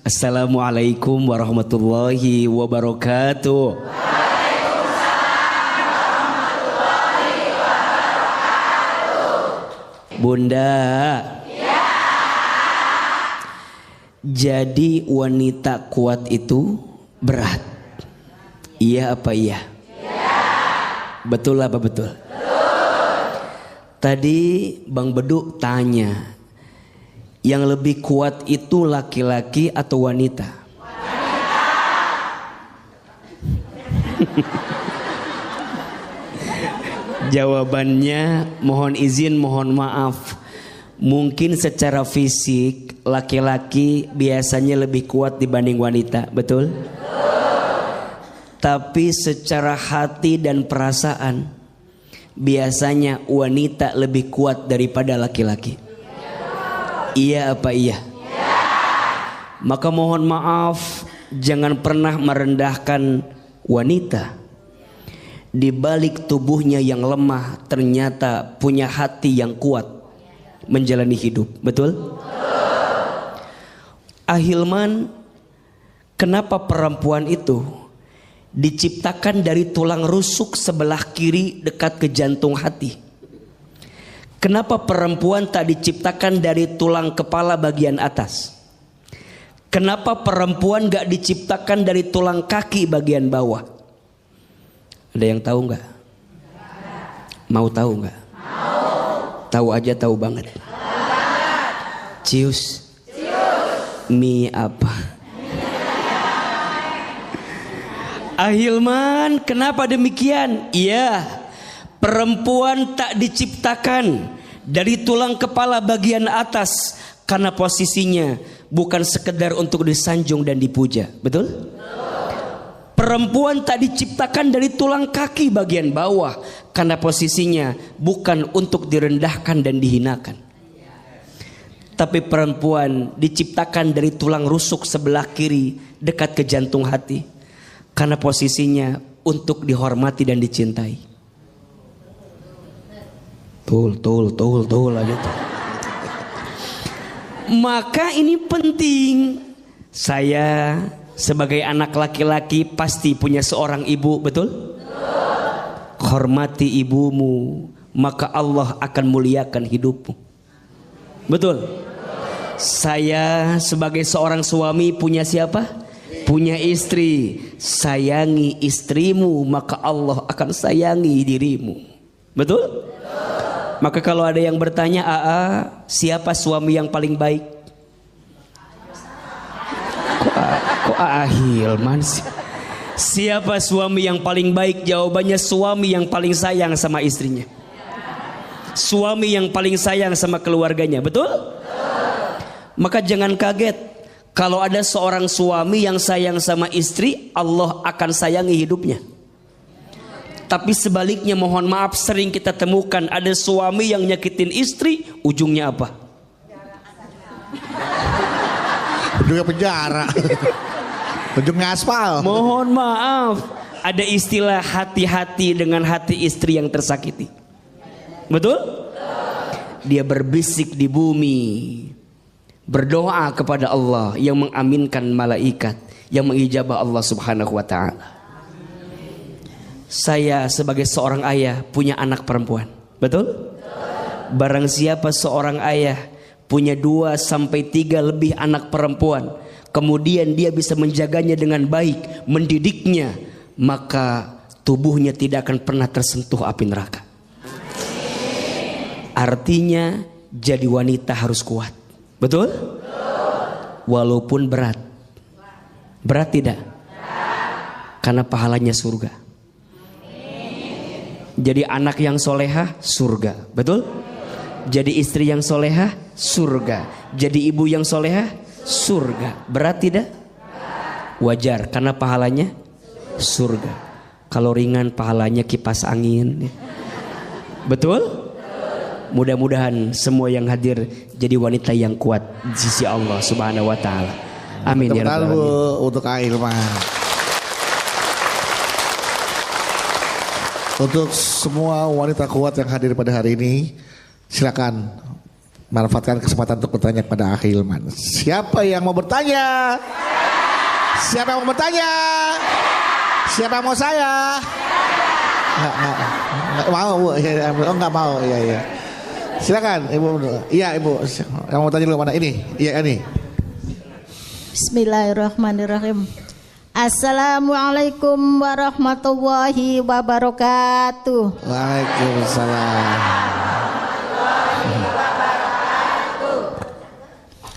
Assalamualaikum warahmatullahi wabarakatuh. Bunda. Ya. Jadi wanita kuat itu berat. Iya apa iya? Ya. Betul apa betul? Betul. Tadi Bang Bedu tanya, yang lebih kuat itu laki-laki atau wanita? Wanita. Jawabannya mohon izin, mohon maaf. Mungkin secara fisik laki-laki biasanya lebih kuat dibanding wanita, betul? Tapi secara hati dan perasaan biasanya wanita lebih kuat daripada laki-laki. Iya apa iya? Ya. Maka mohon maaf, jangan pernah merendahkan wanita. Di balik tubuhnya yang lemah ternyata punya hati yang kuat menjalani hidup. Betul? Ahilman, kenapa perempuan itu diciptakan dari tulang rusuk sebelah kiri dekat ke jantung hati? Kenapa perempuan tak diciptakan dari tulang kepala bagian atas? Kenapa perempuan gak diciptakan dari tulang kaki bagian bawah? Ada yang tahu nggak? Mau tahu nggak? Tahu aja, tahu banget. Cius. Mie apa? Ahilman, kenapa demikian? Iya, perempuan tak diciptakan dari tulang kepala bagian atas karena posisinya bukan sekedar untuk disanjung dan dipuja. Betul? Perempuan tak diciptakan dari tulang kaki bagian bawah karena posisinya bukan untuk direndahkan dan dihinakan. Tapi perempuan diciptakan dari tulang rusuk sebelah kiri dekat ke jantung hati karena posisinya untuk dihormati dan dicintai. Tul aja tuh. Maka ini penting. Saya sebagai anak laki-laki pasti punya seorang ibu, betul? Hormati ibumu, maka Allah akan muliakan hidupmu. Betul? Saya sebagai seorang suami punya siapa? Punya istri. Sayangi istrimu, maka Allah akan sayangi dirimu. Betul? Maka kalau ada yang bertanya, siapa suami yang paling baik? Kok Ahilman sih? Siapa suami yang paling baik? Jawabannya suami yang paling sayang sama istrinya. Suami yang paling sayang sama keluarganya. Betul? Maka jangan kaget kalau ada seorang suami yang sayang sama istri, Allah akan sayangi hidupnya. Tapi sebaliknya, mohon maaf, sering kita temukan ada suami yang nyakitin istri, ujungnya apa? Ujungnya penjara. Ujungnya aspal. Mohon maaf, ada istilah hati-hati dengan hati istri yang tersakiti. Betul? Dia berbisik di bumi, berdoa kepada Allah yang mengaminkan malaikat, yang mengijabah Allah Subhanahu wa ta'ala. Saya sebagai seorang ayah punya anak perempuan. Betul? Barang siapa seorang ayah punya 2 sampai 3 lebih anak perempuan, kemudian dia bisa menjaganya dengan baik, mendidiknya, maka tubuhnya tidak akan pernah tersentuh api neraka. Artinya jadi wanita harus kuat. Betul? Walaupun berat. Berat tidak? Karena pahalanya surga. Jadi anak yang solehah, surga. Betul? Jadi istri yang solehah, surga. Jadi ibu yang solehah, surga. Berat tidak? Wajar, karena pahalanya surga. Kalau ringan pahalanya kipas angin. Betul? Mudah-mudahan semua yang hadir jadi wanita yang kuat di sisi Allah Subhanahu wa ta'ala. Amin ya rabbal alamin. Untuk Ahilman. Untuk semua wanita kuat yang hadir pada hari ini, silakan manfaatkan kesempatan untuk bertanya kepada Akhi Hilman. Siapa yang mau bertanya? Siapa yang mau bertanya? Siapa yang mau saya? Nggak mau Bu. Oh nggak mau. Iya. Silakan Ibu. Iya Ibu. Yang mau tanya dulu mana ini? Iya ini. Bismillahirrahmanirrahim. Assalamualaikum warahmatullahi wabarakatuh. Waalaikumsalam.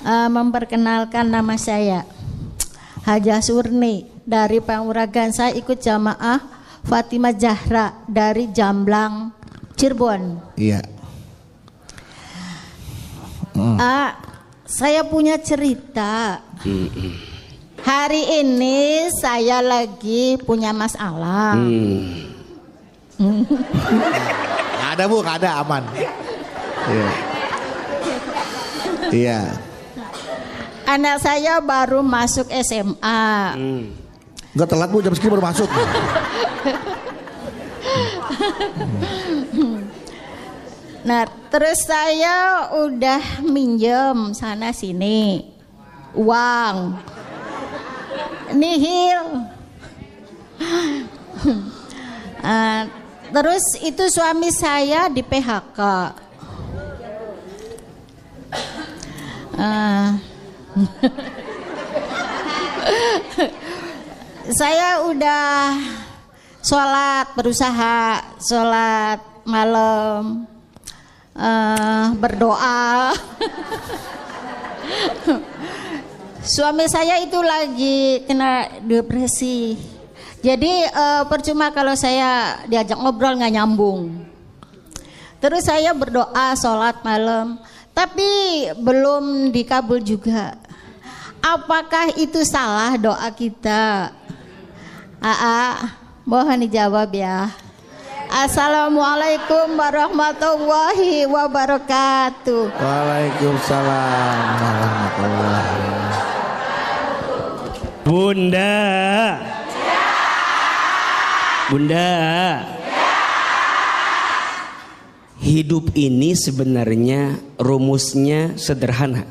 Memperkenalkan nama saya Hajah Surni dari Panguragan. Saya ikut jamaah Fatimah Zahra dari Jamblang, Cirebon. Iya. Saya punya cerita. Hari ini saya lagi punya masalah. Nggak ada Bu, nggak ada, aman. Iya. Anak saya baru masuk SMA. Enggak telat Bu, jam segini baru masuk. Nah, terus saya udah minjem sana sini uang nihil. Terus itu suami saya di PHK. Saya udah berusaha sholat malam, berdoa. Suami saya itu lagi kena depresi. Jadi percuma kalau saya diajak ngobrol nggak nyambung. Terus saya berdoa sholat malam, tapi belum dikabul juga. Apakah itu salah doa kita? Mohon dijawab ya. Assalamualaikum warahmatullahi wabarakatuh. Waalaikumsalam warahmatullahi wabarakatuh. Bunda, hidup ini sebenarnya rumusnya sederhana.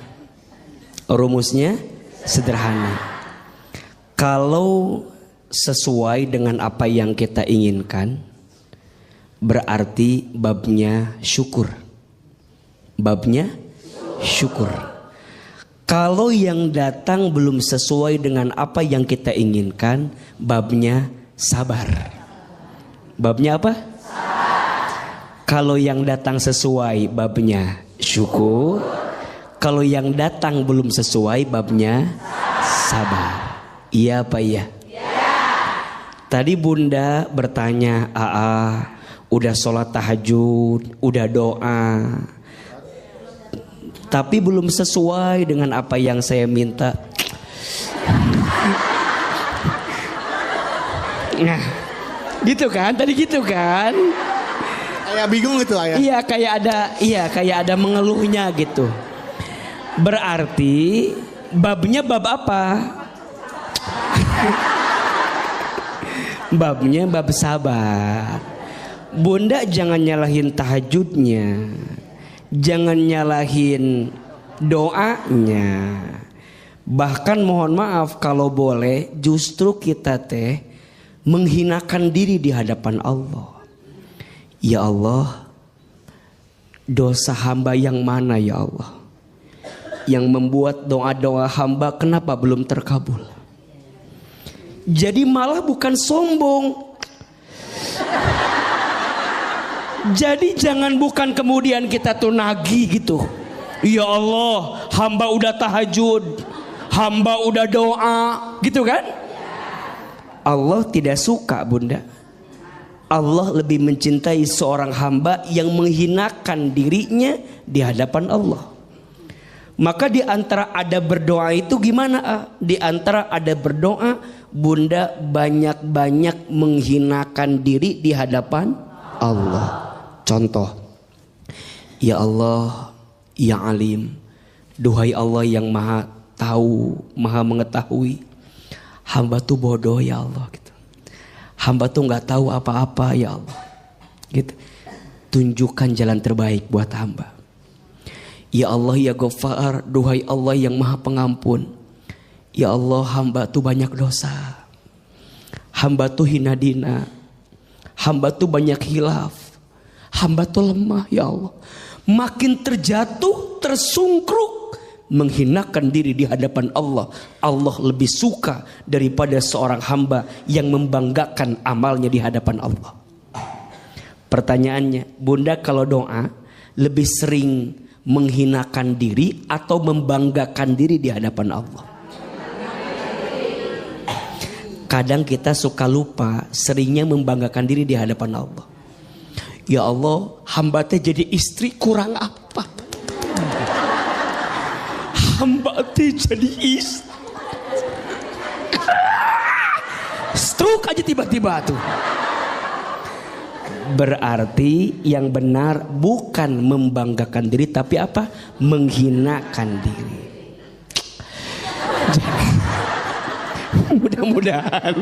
Kalau sesuai dengan apa yang kita inginkan, berarti babnya syukur. Kalau yang datang belum sesuai dengan apa yang kita inginkan, babnya sabar. Babnya apa? Kalau yang datang sesuai, babnya syukur. Kalau yang datang belum sesuai, babnya sabar. Iya apa iya? Tadi Bunda bertanya, udah sholat tahajud, udah doa, tapi belum sesuai dengan apa yang saya minta. Nah, gitu kan? Tadi gitu kan? Kayak bingung gitu ayah. Iya, kayak ada mengeluhnya gitu. Berarti babnya bab apa? Babnya bab sabar. Bunda jangan nyalahin tahajudnya, jangan nyalahin doanya. Bahkan mohon maaf kalau boleh, justru kita menghinakan diri di hadapan Allah. Ya Allah, dosa hamba yang mana ya Allah, yang membuat doa-doa hamba kenapa belum terkabul? Jadi malah bukan sombong. Jadi bukan kemudian kita tuh nagih gitu. Ya Allah, hamba udah tahajud, hamba udah doa, gitu kan? Allah tidak suka Bunda. Allah lebih mencintai seorang hamba yang menghinakan dirinya di hadapan Allah. Maka di antara ada berdoa itu gimana? Di antara ada berdoa, Bunda banyak-banyak menghinakan diri di hadapan Allah. Contoh, ya Allah, ya Alim, duhai Allah yang maha tahu, maha mengetahui, hamba tuh bodoh ya Allah gitu. Hamba tuh nggak tahu apa-apa ya Allah gitu. Tunjukkan jalan terbaik buat hamba. Ya Allah ya Ghaffar, duhai Allah yang maha pengampun. Ya Allah, hamba tuh banyak dosa. Hamba tuh hina dina. Hamba tuh banyak hilaf. Hamba tuh lemah ya Allah. Makin terjatuh, tersungkruk, menghinakan diri di hadapan Allah. Allah lebih suka daripada seorang hamba yang membanggakan amalnya di hadapan Allah. Pertanyaannya, Bunda kalau doa lebih sering menghinakan diri atau membanggakan diri di hadapan Allah? Kadang kita suka lupa, seringnya membanggakan diri di hadapan Allah. Ya Allah, hamba teh jadi istri kurang apa? Hamba teh jadi istri. Stroke aja tiba-tiba tuh. Berarti yang benar bukan membanggakan diri, tapi apa? Menghinakan diri. Mudah-mudahan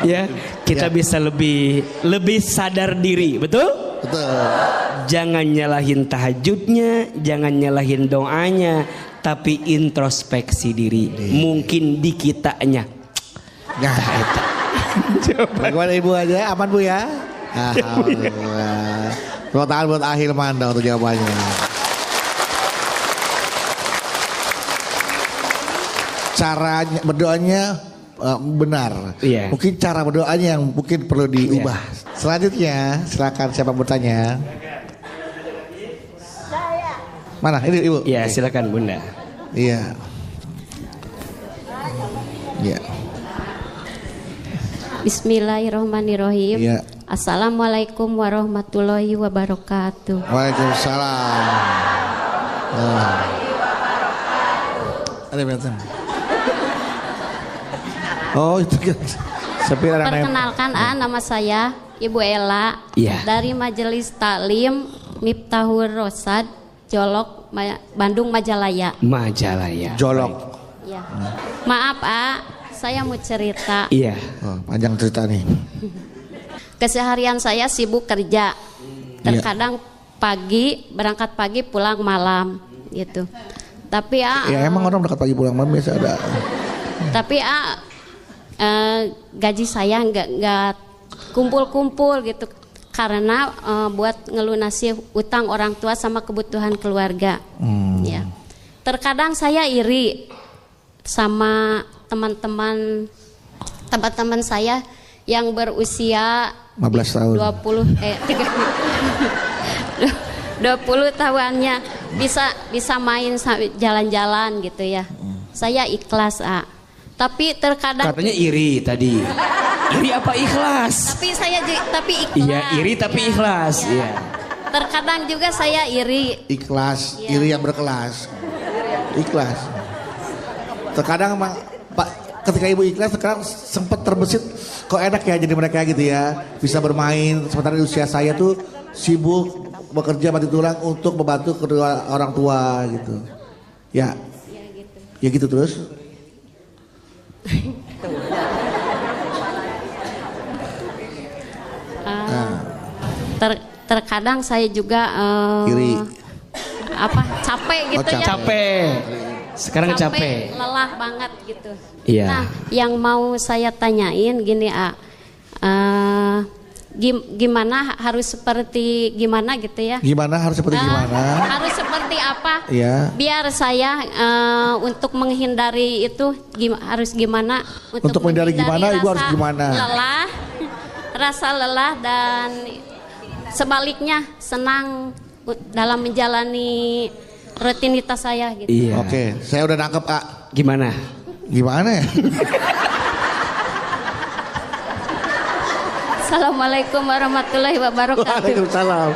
ya kita bisa lebih sadar diri, betul? Betul. Jangan nyalahin tahajudnya, jangan nyalahin doanya, tapi introspeksi diri. Mungkin di kitanya. Nah, bagaimana Ibu aja? Aman Bu ya? Alhamdulillah. Tepuk tangan buat Ahilman dong untuk jawabannya. Caranya berdoanya benar. Iya. Mungkin cara berdoanya yang mungkin perlu diubah. Iya. Selanjutnya silakan siapa bertanya. Mana ini Ibu? Ya silakan Bunda. Iya. Iya. Bismillahirrahmanirrahim. Iya. Assalamualaikum warahmatullahi wabarakatuh. Waalaikumsalam. Ada betul. Oh itu kan. Perkenalkan nama saya Ibu Ella Iya. dari Majelis Taklim Miftahul Rosad Jolok Bandung Majalaya. Majalaya. Jolok. Ya. Maaf saya mau cerita. Iya. Oh, panjang cerita nih. Keseharian saya sibuk kerja. Terkadang pagi berangkat pagi pulang malam gitu. Tapi ya emang orang berangkat pagi pulang malam biasa ada. Tapi gaji saya nggak kumpul-kumpul gitu karena buat ngelunasi utang orang tua sama kebutuhan keluarga. Ya. Terkadang saya iri sama teman-teman saya yang berusia 15 tahun. 20 tahuannya bisa main jalan-jalan gitu ya. Saya ikhlas tapi terkadang Katanya iri tadi. Iri apa ikhlas? tapi ikhlas. Iya, iri tapi ikhlas. Iya. Terkadang juga saya iri. Ikhlas, Iya. iri yang berkelas. Ikhlas. Terkadang emang Pak, ketika Ibu ikhlas sekarang sempat terbesit kok enak ya jadi mereka gitu ya. Bisa bermain sementara di usia saya tuh sibuk bekerja mati tulang untuk membantu kedua orang tua gitu. Ya. Ya gitu terus. Terkadang saya juga Iri. capek gitu ya. Capek. Sekarang capek. Lelah banget gitu. Iya. Nah, yang mau saya tanyain gini gimana harus seperti gimana gitu ya? Gimana harus seperti gimana? Harus seperti apa? Iya. Biar saya untuk menghindari itu harus gimana? Untuk menghindari gimana, Ibu harus gimana? Rasa lelah dan sebaliknya senang dalam menjalani rutinitas saya gitu. Iya. Oke, saya udah nangkep Gimana? Gimana ya? Assalamualaikum warahmatullahi wabarakatuh. Waalaikumsalam.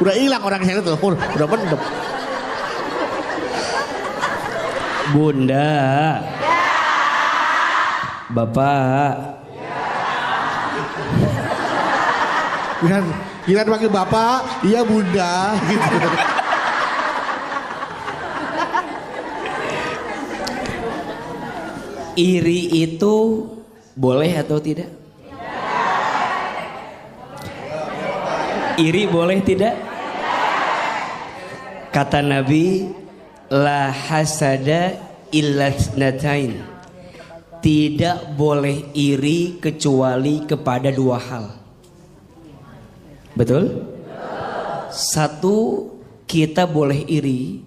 Udah hilang orang saya tuh, udah mendem. Bunda. Bapak. Gila panggil bapak, iya bunda gitu. Iri itu boleh atau tidak? Iri boleh tidak? Kata Nabi, la hasada illa tsnatain. Tidak boleh iri kecuali kepada dua hal. Betul? Satu, kita boleh iri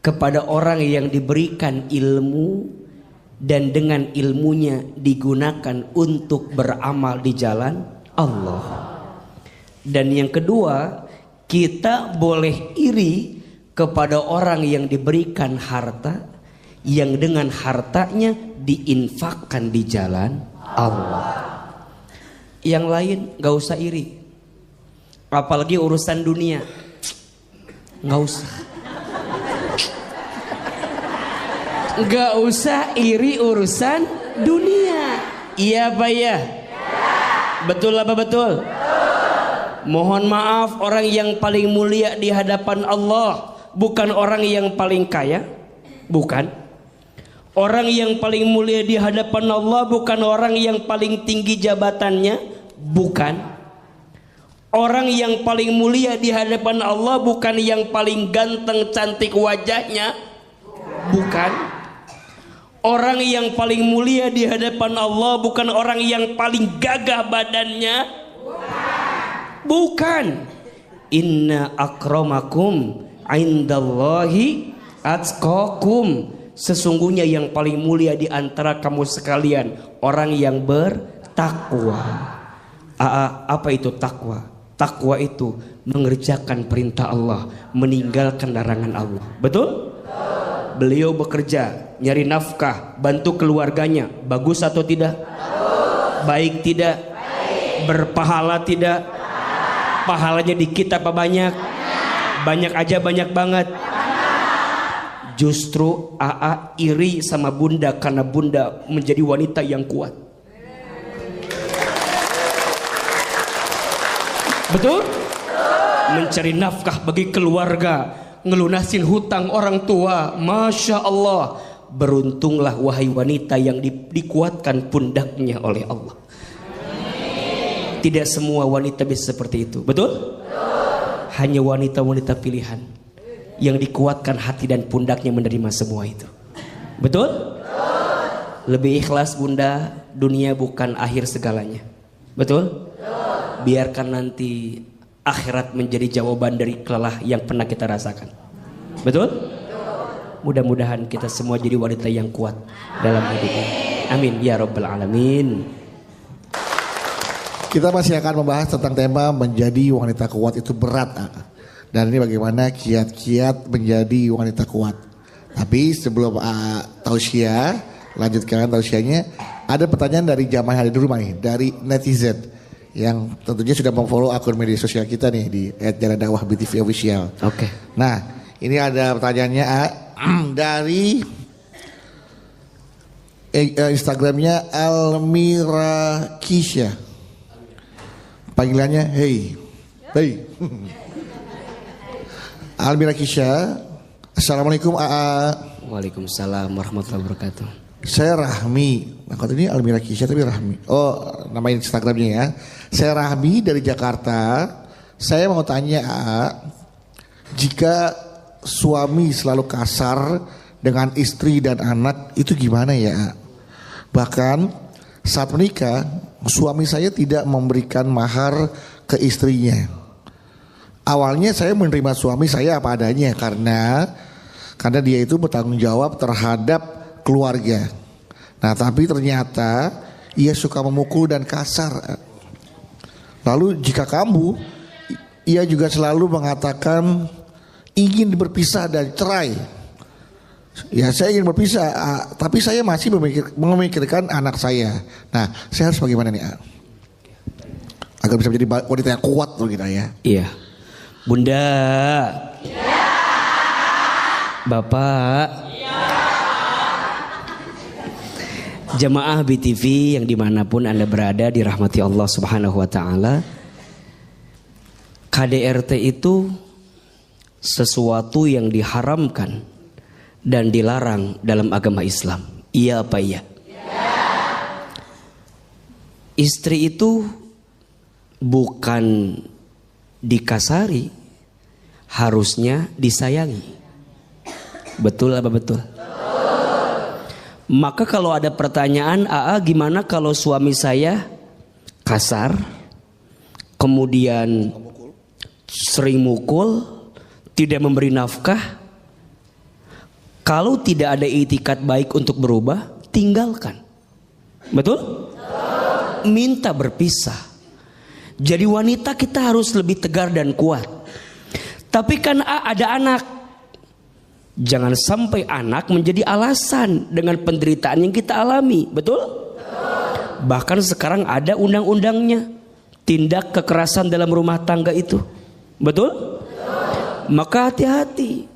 kepada orang yang diberikan ilmu dan dengan ilmunya digunakan untuk beramal di jalan Allah. Dan yang kedua, kita boleh iri kepada orang yang diberikan harta yang dengan hartanya diinfakkan di jalan Allah. Yang lain gak usah iri. Apalagi urusan dunia, gak usah. Gak usah iri urusan dunia. Iya apa ya? Betul apa betul? Mohon maaf, orang yang paling mulia di hadapan Allah bukan orang yang paling kaya. Bukan. Orang yang paling mulia di hadapan Allah bukan orang yang paling tinggi jabatannya. Bukan. Orang yang paling mulia di hadapan Allah bukan yang paling ganteng cantik wajahnya. Bukan. Orang yang paling mulia di hadapan Allah bukan orang yang paling gagah badannya. Bukan. Inna akramakum indallahi atqakum. Sesungguhnya yang paling mulia di antara kamu sekalian orang yang bertakwa. Apa itu takwa? Takwa itu mengerjakan perintah Allah, meninggalkan larangan Allah. Betul? Beliau bekerja, nyari nafkah, bantu keluarganya. Bagus atau tidak? Baik tidak? Berpahala tidak? Pahalanya dikit apa banyak? Banyak aja, banyak banget. Justru AA iri sama bunda karena bunda menjadi wanita yang kuat. Betul? Mencari nafkah bagi keluarga, ngelunasin hutang orang tua. Masya Allah. Beruntunglah wahai wanita yang dikuatkan pundaknya oleh Allah. Tidak semua wanita bisa seperti itu. Betul? Hanya wanita-wanita pilihan yang dikuatkan hati dan pundaknya menerima semua itu. Betul? Lebih ikhlas bunda, dunia bukan akhir segalanya. Betul? Biarkan nanti akhirat menjadi jawaban dari kelelah yang pernah kita rasakan. Betul? Mudah-mudahan kita semua jadi wanita yang kuat dalam hidup ini. Amin ya rabbal alamin. Kita masih akan membahas tentang tema menjadi wanita kuat itu berat. Dan ini bagaimana kiat-kiat menjadi wanita kuat. Tapi sebelum tausiah, lanjutkan tausiahnya, ada pertanyaan dari jamaah yang ada di rumah nih, dari netizen yang tentunya sudah memfollow akun media sosial kita nih di @jalandakwah_btv official. Oke. Nah, ini ada pertanyaannya dari Instagramnya Almira Kisha. Panggilannya hey. Almira Kisha, Assalamualaikum AA. Waalaikumsalam warahmatullahi wabarakatuh. Saya Rahmi. Nah, kalau ini Almira Kisha tapi Rahmi. Oh, nama Instagramnya ya. Saya Rahmi dari Jakarta. Saya mau tanya AA, jika suami selalu kasar dengan istri dan anak itu gimana ya AA? Bahkan saat menikah suami saya tidak memberikan mahar ke istrinya. Awalnya saya menerima suami saya apa adanya karena dia itu bertanggung jawab terhadap keluarga. Nah, tapi ternyata ia suka memukul dan kasar. Lalu jika ia juga selalu mengatakan ingin berpisah dan cerai. Ya, saya ingin berpisah, tapi saya masih memikirkan anak saya. Nah, saya harus bagaimana nih, agar bisa menjadi wanita yang kuat tuh kita ya. Iya. Bunda. Ya. Bapak. Ya. Jamaah BTV yang dimanapun Anda berada dirahmati Allah Subhanahu wa ta'ala. KDRT itu sesuatu yang diharamkan dan dilarang dalam agama Islam. Iya apa iya? Ya. Istri itu bukan dikasari, harusnya disayangi. Betul apa betul? Maka kalau ada pertanyaan, gimana kalau suami saya kasar, kemudian sering mukul, tidak memberi nafkah? Kalau tidak ada itikat baik untuk berubah, tinggalkan. Betul? Minta berpisah. Jadi wanita kita harus lebih tegar dan kuat. Tapi kan ada anak. Jangan sampai anak menjadi alasan dengan penderitaan yang kita alami. Betul? Bahkan sekarang ada undang-undangnya. Tindak kekerasan dalam rumah tangga itu. Betul? Maka hati-hati.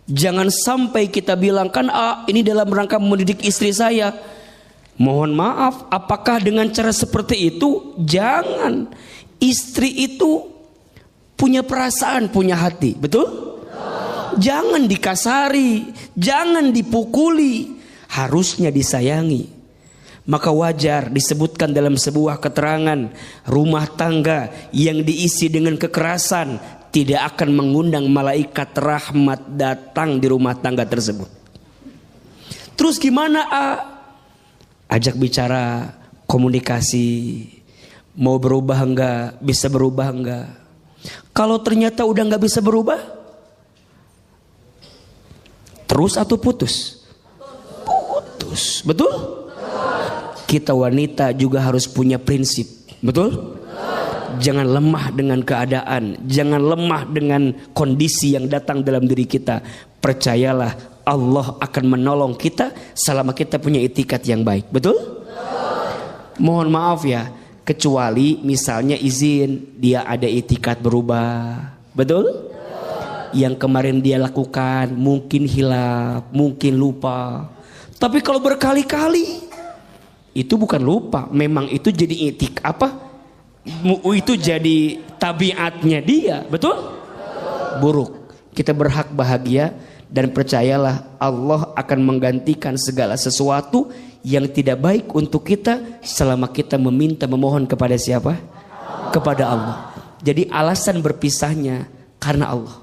Jangan sampai kita bilang kan ini dalam rangka mendidik istri saya. Mohon maaf, apakah dengan cara seperti itu? Jangan. Istri itu punya perasaan, punya hati. Betul? Jangan dikasari, jangan dipukuli, harusnya disayangi. Maka wajar disebutkan dalam sebuah keterangan, rumah tangga yang diisi dengan kekerasan tidak akan mengundang malaikat rahmat datang di rumah tangga tersebut. Terus gimana? Ajak bicara, komunikasi, mau berubah enggak, bisa berubah enggak. Kalau ternyata udah enggak bisa berubah, terus atau putus? Putus, betul? Kita wanita juga harus punya prinsip, betul? Jangan lemah dengan keadaan, jangan lemah dengan kondisi yang datang dalam diri kita. Percayalah, Allah akan menolong kita selama kita punya itikat yang baik, betul? Mohon maaf ya, kecuali misalnya izin dia ada itikat berubah, betul? Yang kemarin dia lakukan mungkin hilaf, mungkin lupa. Tapi kalau berkali-kali, itu bukan lupa, memang itu jadi itu jadi tabiatnya dia, betul? Buruk. Kita berhak bahagia dan percayalah Allah akan menggantikan segala sesuatu yang tidak baik untuk kita selama kita meminta memohon kepada siapa? Kepada Allah. Jadi alasan berpisahnya karena Allah.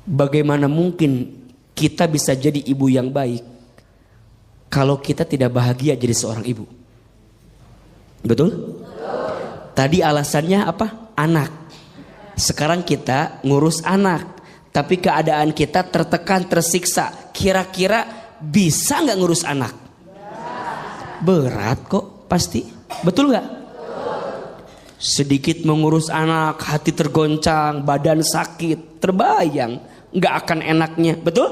Bagaimana mungkin kita bisa jadi ibu yang baik kalau kita tidak bahagia jadi seorang ibu? Betul? Tadi alasannya apa? Anak. Sekarang kita ngurus anak, tapi keadaan kita tertekan, tersiksa. Kira-kira bisa nggak ngurus anak? Berat kok, pasti. Betul nggak? Sedikit mengurus anak, hati tergoncang, badan sakit, terbayang nggak akan enaknya, betul?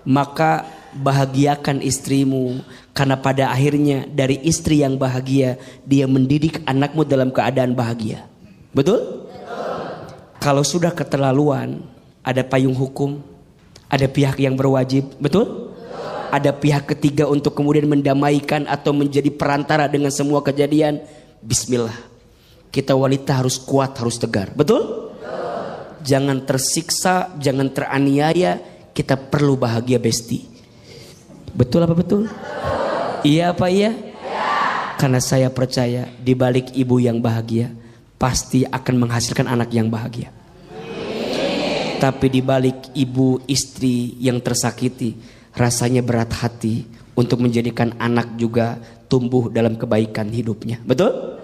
Maka bahagiakan istrimu, karena pada akhirnya dari istri yang bahagia dia mendidik anakmu dalam keadaan bahagia, betul? Kalau sudah keterlaluan, ada payung hukum, ada pihak yang berwajib, betul? Ada pihak ketiga untuk kemudian mendamaikan atau menjadi perantara dengan semua kejadian. Bismillah, kita wanita harus kuat, harus tegar, betul? Jangan tersiksa, jangan teraniaya. Kita perlu bahagia, besti. Betul apa betul? Iya apa iya? Karena saya percaya di balik ibu yang bahagia pasti akan menghasilkan anak yang bahagia. Tapi di balik ibu istri yang tersakiti, rasanya berat hati untuk menjadikan anak juga tumbuh dalam kebaikan hidupnya. Betul?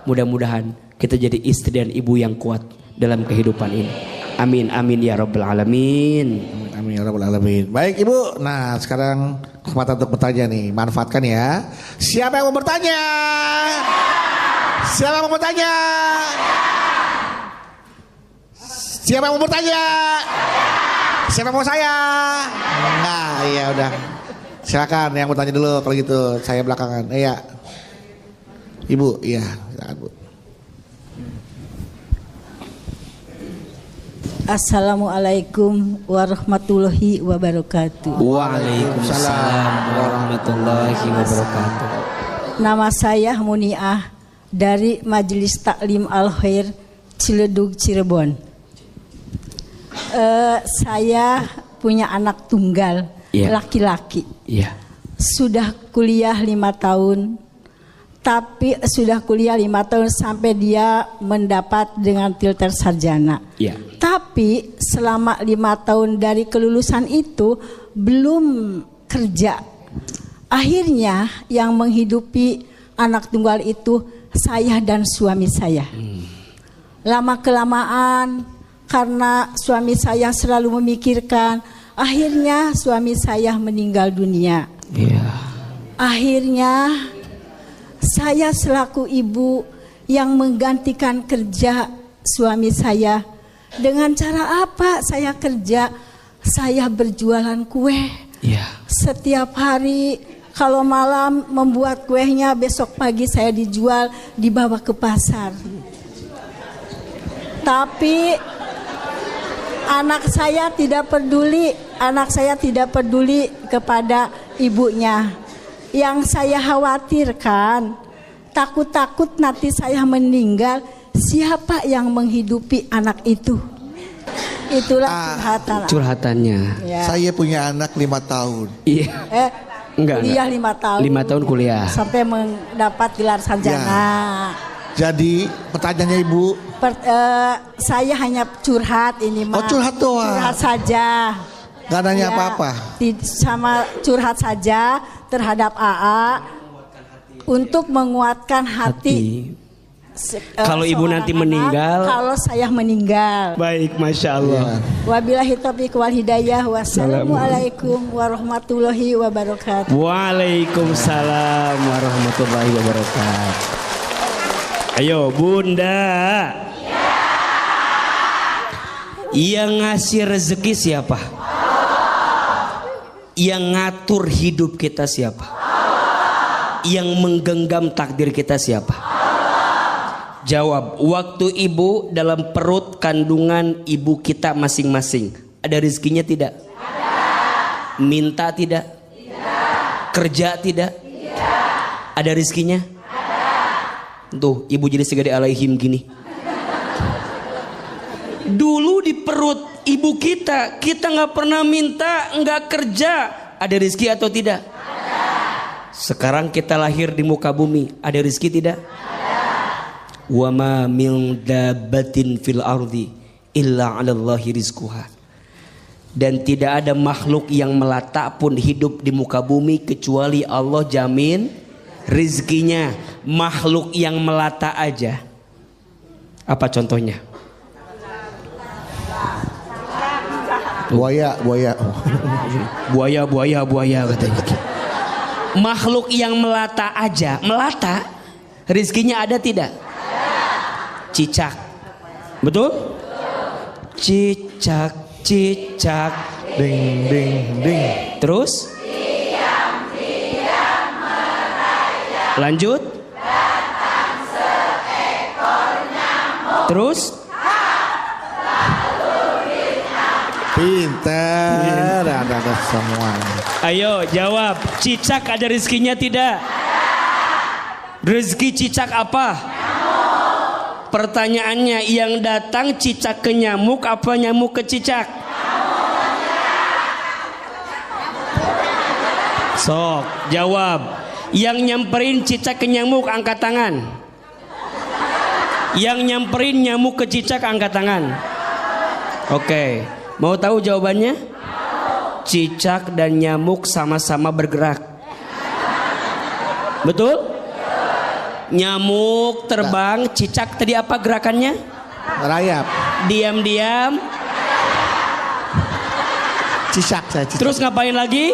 Mudah-mudahan kita jadi istri dan ibu yang kuat dalam kehidupan ini. Amin amin ya rabbal alamin. Amin ya rabbal alamin. Baik Ibu, nah sekarang kesempatan untuk bertanya nih, manfaatkan ya. Siapa yang mau bertanya? Siapa yang mau bertanya? Siapa yang mau bertanya? Siapa yang mau saya? Nah, iya udah. Silakan yang bertanya dulu kalau gitu. Saya belakangan. Iya. Ibu, iya, silakan Bu. Assalamualaikum warahmatullahi wabarakatuh. Waalaikumsalam warahmatullahi wabarakatuh. Nama saya Muniah dari Majelis Taklim Al-Khair Ciledug Cirebon. Saya punya anak tunggal, laki-laki. Iya. Sudah kuliah 5 tahun. tapi sudah kuliah 5 tahun sampai dia mendapat dengan tilter sarjana. Ya. Tapi selama 5 tahun dari kelulusan itu belum kerja. Akhirnya yang menghidupi anak tunggal itu saya dan suami saya. Lama kelamaan karena suami saya selalu memikirkan, akhirnya suami saya meninggal dunia. Iya. Akhirnya saya selaku ibu yang menggantikan kerja suami saya. Dengan cara apa saya kerja? Saya berjualan kue. Iya. Setiap hari kalau malam membuat kuenya, besok pagi saya dijual, dibawa ke pasar. Tapi anak saya tidak peduli kepada ibunya. Yang saya khawatirkan, takut-takut nanti saya meninggal, siapa yang menghidupi anak itu? Itulah Curhatannya. Ya. Saya punya anak 5 tahun. Iya. Enggak. Kuliah 5 tahun. 5 tahun kuliah. Sampai mendapat gelar sarjana. Jadi pertanyaannya Ibu, Saya hanya curhat ini, Mas. Oh, curhat doang. Curhat saja. gak nanya Ya, apa-apa. Sama curhat saja terhadap AA untuk menguatkan hati. Kalau ibu seorang nanti anak, meninggal. kalau saya meninggal. Baik, Masya Allah. Wabillahi taufiq wal hidayah. Wassalamualaikum warahmatullahi wabarakatuh. Waalaikumsalam warahmatullahi wabarakatuh. Ayo Bunda. Yang ngasih rezeki siapa? Yang ngatur hidup kita siapa? Yang menggenggam takdir kita siapa? Jawab, waktu ibu dalam perut kandungan ibu kita masing-masing, ada rezekinya tidak? Ada. Minta tidak? Tidak. Kerja tidak? Tidak. Ada rezekinya? Ada. Tuh, ibu jadi segede alaihim gini. Dulu di perut ibu kita nggak pernah minta, nggak kerja, ada rezeki atau tidak? Ada. Sekarang kita lahir di muka bumi, ada rezeki tidak? Wa ma min dabbatin fil ardi illa 'alallahi rizquha. Dan tidak ada makhluk yang melata pun hidup di muka bumi kecuali Allah jamin rizkinya. Makhluk yang melata aja. Apa contohnya? Buaya katanya. Makhluk yang melata aja, melata rizkinya ada tidak? Cicak, betul? Cicak, cicak, ding ding ding. Terus? Lanjut? Terus? Pintar, ada semua. Ayo jawab, cicak ada rezekinya tidak? Rezeki cicak apa? Pertanyaannya, yang datang cicak ke nyamuk apa nyamuk ke cicak? Sok, jawab. Yang nyamperin cicak ke nyamuk angkat tangan. Yang nyamperin nyamuk ke cicak angkat tangan. Oke, mau tahu jawabannya? Cicak dan nyamuk sama-sama bergerak. Betul? Nyamuk terbang, cicak tadi apa gerakannya? Rayap. Diam-diam. Cicak saya. Cicak. Terus ngapain lagi?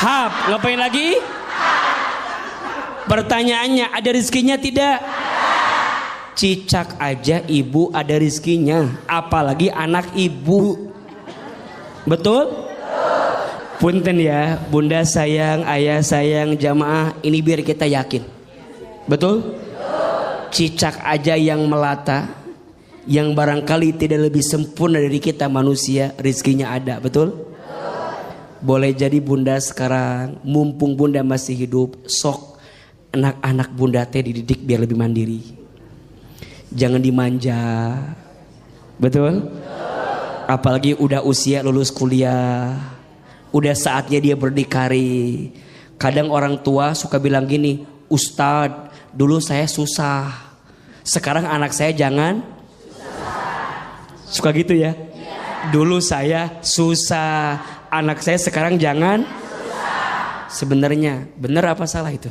Hap. Ngapain lagi? Pertanyaannya, ada rezekinya tidak? Cicak aja ibu ada rezekinya, apalagi anak ibu. Betul? Punten ya, bunda sayang, ayah sayang, jamaah, ini biar kita yakin. Betul? Cicak aja yang melata, yang barangkali tidak lebih sempurna dari kita manusia, rezekinya ada, betul? Boleh jadi bunda sekarang, mumpung bunda masih hidup, sok anak-anak bunda teh dididik biar lebih mandiri. Jangan dimanja, betul? Apalagi udah usia lulus kuliah, udah saatnya dia berdikari. Kadang orang tua suka bilang gini, Ustadz, dulu saya susah, sekarang anak saya jangan suka gitu ya. Dulu saya susah, anak saya sekarang jangan susah. Sebenarnya benar apa salah itu?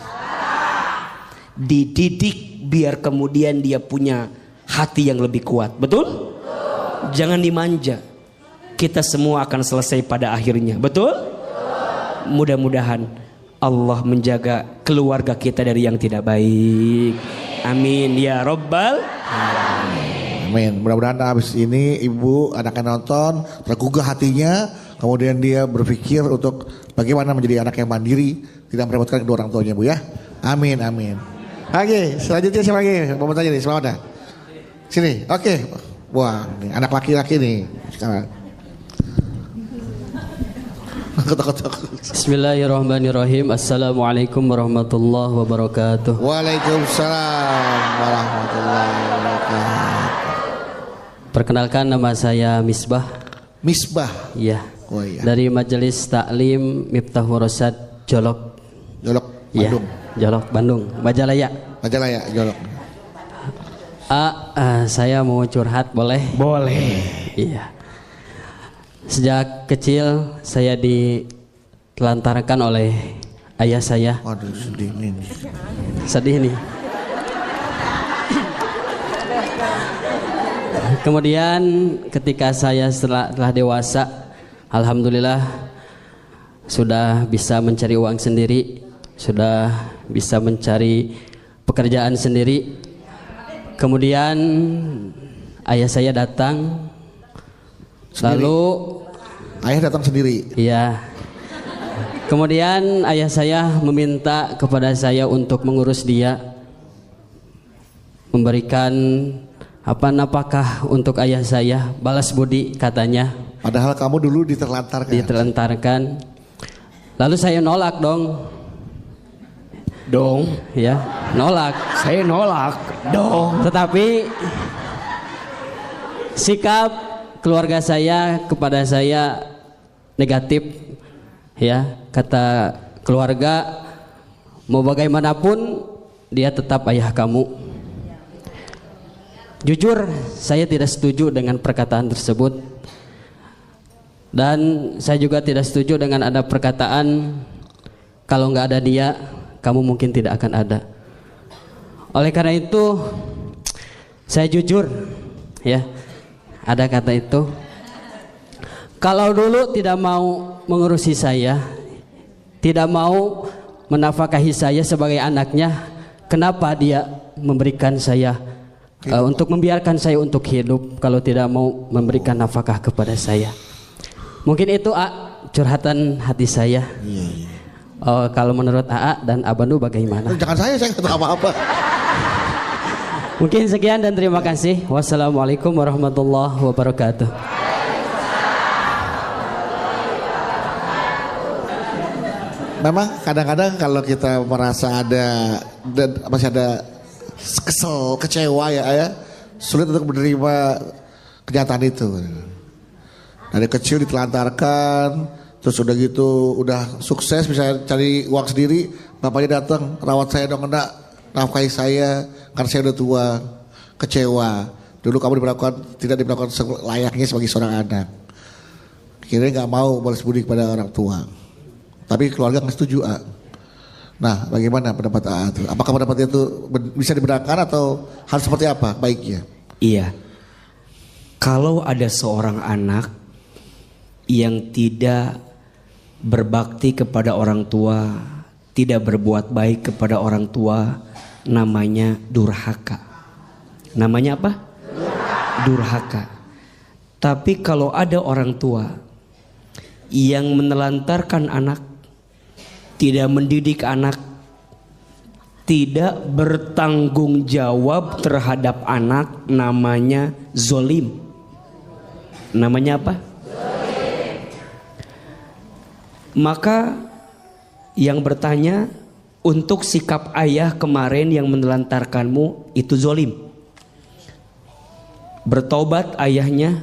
Dididik biar kemudian dia punya hati yang lebih kuat. Betul? Jangan dimanja. Kita semua akan selesai pada akhirnya. Betul? Mudah-mudahan Allah menjaga keluarga kita dari yang tidak baik. Amin ya Rabbal. Amin. Mudah-mudahan habis ini ibu anaknya nonton tergugah hatinya, kemudian dia berpikir untuk bagaimana menjadi anak yang mandiri, tidak merepotkan kedua orang tuanya, Bu ya. Amin, amin. Oke, selanjutnya siapa lagi? Mau tanya nih, siapa ada? Sini. Oke. Wah, nih, anak laki-laki nih sekarang. Bismillahirrahmanirrahim. Assalamualaikum warahmatullahi wabarakatuh. Waalaikumsalam warahmatullahi wabarakatuh. Perkenalkan, nama saya Misbah. Misbah. Iya. Oh iya. Dari Majelis Taklim Miftahul Rosyad Jolok. Jolok Iya. Bandung. Jolok Bandung, Majalaya. Majalaya, Jolok. Saya mau curhat, boleh? Boleh. Iya. Sejak kecil saya ditelantarkan oleh ayah saya. Waduh, sedih nih. Sedih nih. Kemudian ketika saya telah dewasa, alhamdulillah sudah bisa mencari uang sendiri, sudah bisa mencari pekerjaan sendiri. Kemudian ayah saya datang. Lalu ayah datang sendiri. iya. Kemudian ayah saya meminta kepada saya untuk mengurus dia, memberikan nafkah untuk ayah saya, balas budi katanya. Padahal kamu dulu ditelantarkan. Lalu saya nolak dong, ya, nolak. Saya nolak dong. Tetapi sikap keluarga saya kepada saya negatif, ya. Kata keluarga, mau bagaimanapun dia tetap ayah kamu. Jujur, saya tidak setuju dengan perkataan tersebut. Dan saya juga tidak setuju dengan ada perkataan, kalau nggak ada dia, kamu mungkin tidak akan ada. Oleh karena itu, saya jujur, ya, ada kata itu. Kalau dulu tidak mau mengurusi saya, tidak mau menafkahi saya sebagai anaknya, kenapa dia memberikan saya untuk membiarkan saya untuk hidup kalau tidak mau memberikan nafkah kepada saya? Mungkin itu curhatan hati saya. Kalau menurut AA dan Abanu bagaimana? Jangan saya nggak tahu apa-apa. Mungkin sekian dan terima kasih. Wassalamualaikum warahmatullahi wabarakatuh. Memang kadang-kadang kalau kita merasa masih ada kesel, kecewa ya, sulit untuk menerima kenyataan itu. Dari kecil ditelantarkan, terus udah gitu, udah sukses bisa cari uang sendiri, bapaknya datang, rawat saya dong, nafkahi saya, karena saya udah tua, kecewa. Dulu kamu tidak diperlakukan layaknya sebagai seorang anak. Kira-kira nggak mau balas budi kepada orang tua. Tapi keluarga nggak setuju, Nah, bagaimana pendapat AA itu? Apakah pendapatnya itu bisa dibenarkan atau harus seperti apa baiknya? Iya. Kalau ada seorang anak yang tidak berbakti kepada orang tua, tidak berbuat baik kepada orang tua, namanya durhaka. Namanya apa? Durhaka. Tapi kalau ada orang tua yang menelantarkan anak, tidak mendidik anak, tidak bertanggung jawab terhadap anak, namanya zolim. Namanya apa? Zolim. Maka yang bertanya, untuk sikap ayah kemarin yang menelantarkanmu itu zolim. Bertobat ayahnya,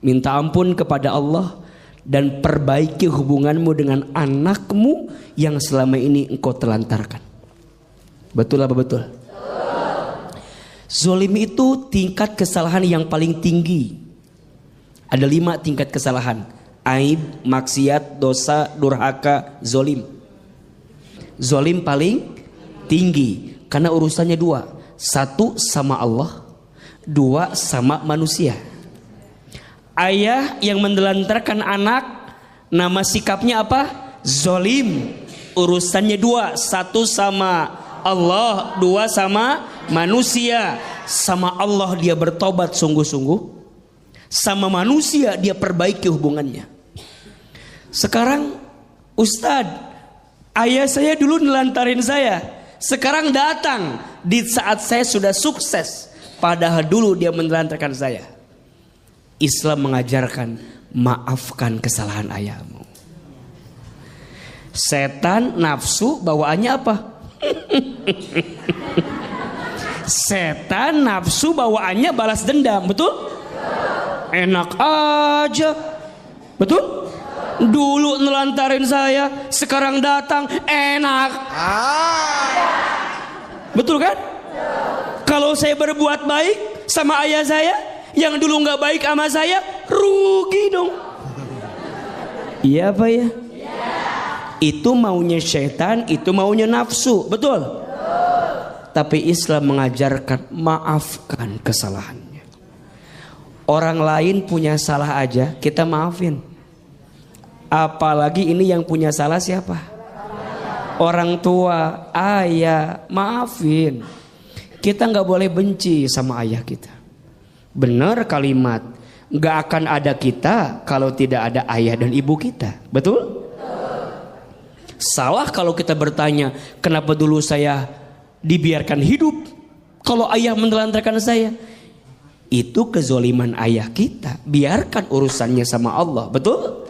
minta ampun kepada Allah, dan perbaiki hubunganmu dengan anakmu yang selama ini engkau telantarkan. Betul apa betul? Zolim itu tingkat kesalahan yang paling tinggi. Ada 5 tingkat kesalahan. Aib, maksiat, dosa, durhaka, zolim. Zolim paling tinggi karena urusannya 2. 1 sama Allah, 2 sama manusia. Ayah yang menelantarkan anak, nama sikapnya apa? Zolim. Urusannya 2. 1 sama Allah, 2 sama manusia. Sama Allah dia bertobat sungguh-sungguh, sama manusia dia perbaiki hubungannya. Sekarang Ustadz, ayah saya dulu nelantarin saya, sekarang datang di saat saya sudah sukses, padahal dulu dia menelantarkan saya. Islam mengajarkan maafkan kesalahan ayahmu. Setan nafsu bawaannya apa? Setan nafsu bawaannya balas dendam, betul? Enak aja, betul? Dulu nelantarin saya, sekarang datang enak. Betul kan? Kalau saya berbuat baik sama ayah saya, yang dulu nggak baik sama saya, rugi dong. Iya apa ya? Itu maunya syaitan, itu maunya nafsu, betul? Tapi Islam mengajarkan maafkan kesalahannya. Orang lain punya salah aja kita maafin. Apalagi ini yang punya salah siapa? Orang tua, ayah, maafin. Kita nggak boleh benci sama ayah kita. Benar kalimat, nggak akan ada kita kalau tidak ada ayah dan ibu kita, betul? Salah kalau kita bertanya, kenapa dulu saya dibiarkan hidup kalau ayah menelantarkan saya? Itu kezoliman ayah kita. Biarkan urusannya sama Allah, betul?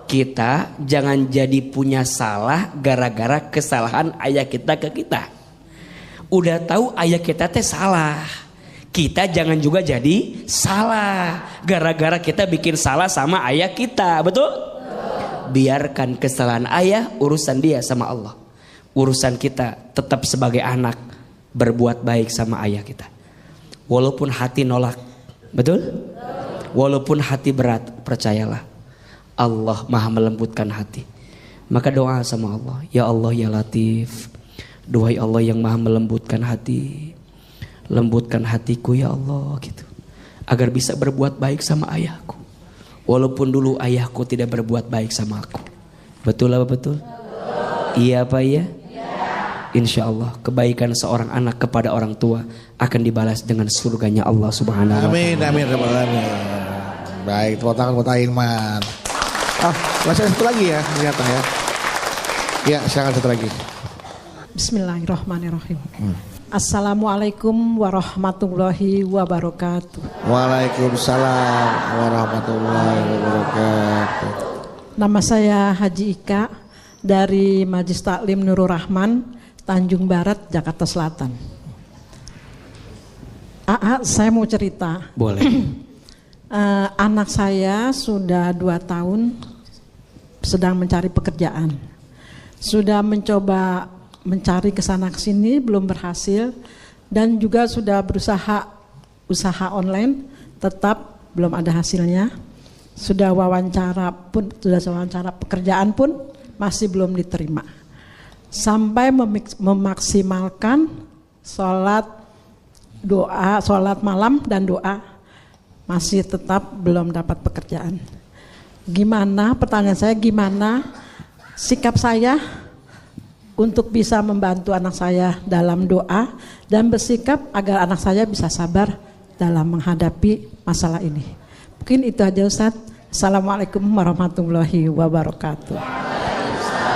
Kita jangan jadi punya salah gara-gara kesalahan ayah kita ke kita. Udah tahu ayah kita teh salah, kita jangan juga jadi salah gara-gara kita bikin salah sama ayah kita, betul? Biarkan kesalahan ayah, urusan dia sama Allah. Urusan kita tetap sebagai anak berbuat baik sama ayah kita. Walaupun hati nolak, betul? Walaupun hati berat, percayalah Allah maha melembutkan hati. Maka doa sama Allah, ya Allah ya Latif, duhai Allah yang maha melembutkan hati, lembutkan hatiku ya Allah gitu, agar bisa berbuat baik sama ayahku. Walaupun dulu ayahku tidak berbuat baik sama aku. Betul apa betul? Iya apa iya? Insya Allah kebaikan seorang anak kepada orang tua akan dibalas dengan surganya Allah Subhanahu wa Ta'ala. Amin, amin, amin. Baik, tepuk tangan buat Aiman. Masih satu lagi ya ternyata ya. Ya, silakan satu lagi. Bismillahirrahmanirrahim. Assalamualaikum warahmatullahi wabarakatuh. Waalaikumsalam warahmatullahi wabarakatuh. Nama saya Haji Ika dari Majelis Taklim Nurul Rahman, Tanjung Barat, Jakarta Selatan. Saya mau cerita. Boleh. Anak saya sudah 2 tahun sedang mencari pekerjaan. Sudah mencoba mencari kesana kesini belum berhasil, dan juga sudah berusaha usaha online tetap belum ada hasilnya. Sudah wawancara pekerjaan pun masih belum diterima. Sampai memaksimalkan sholat malam dan doa, masih tetap belum dapat pekerjaan. Gimana, pertanyaan saya, gimana sikap saya untuk bisa membantu anak saya dalam doa dan bersikap agar anak saya bisa sabar dalam menghadapi masalah ini. Mungkin itu aja Ustadz. Assalamualaikum warahmatullahi wabarakatuh.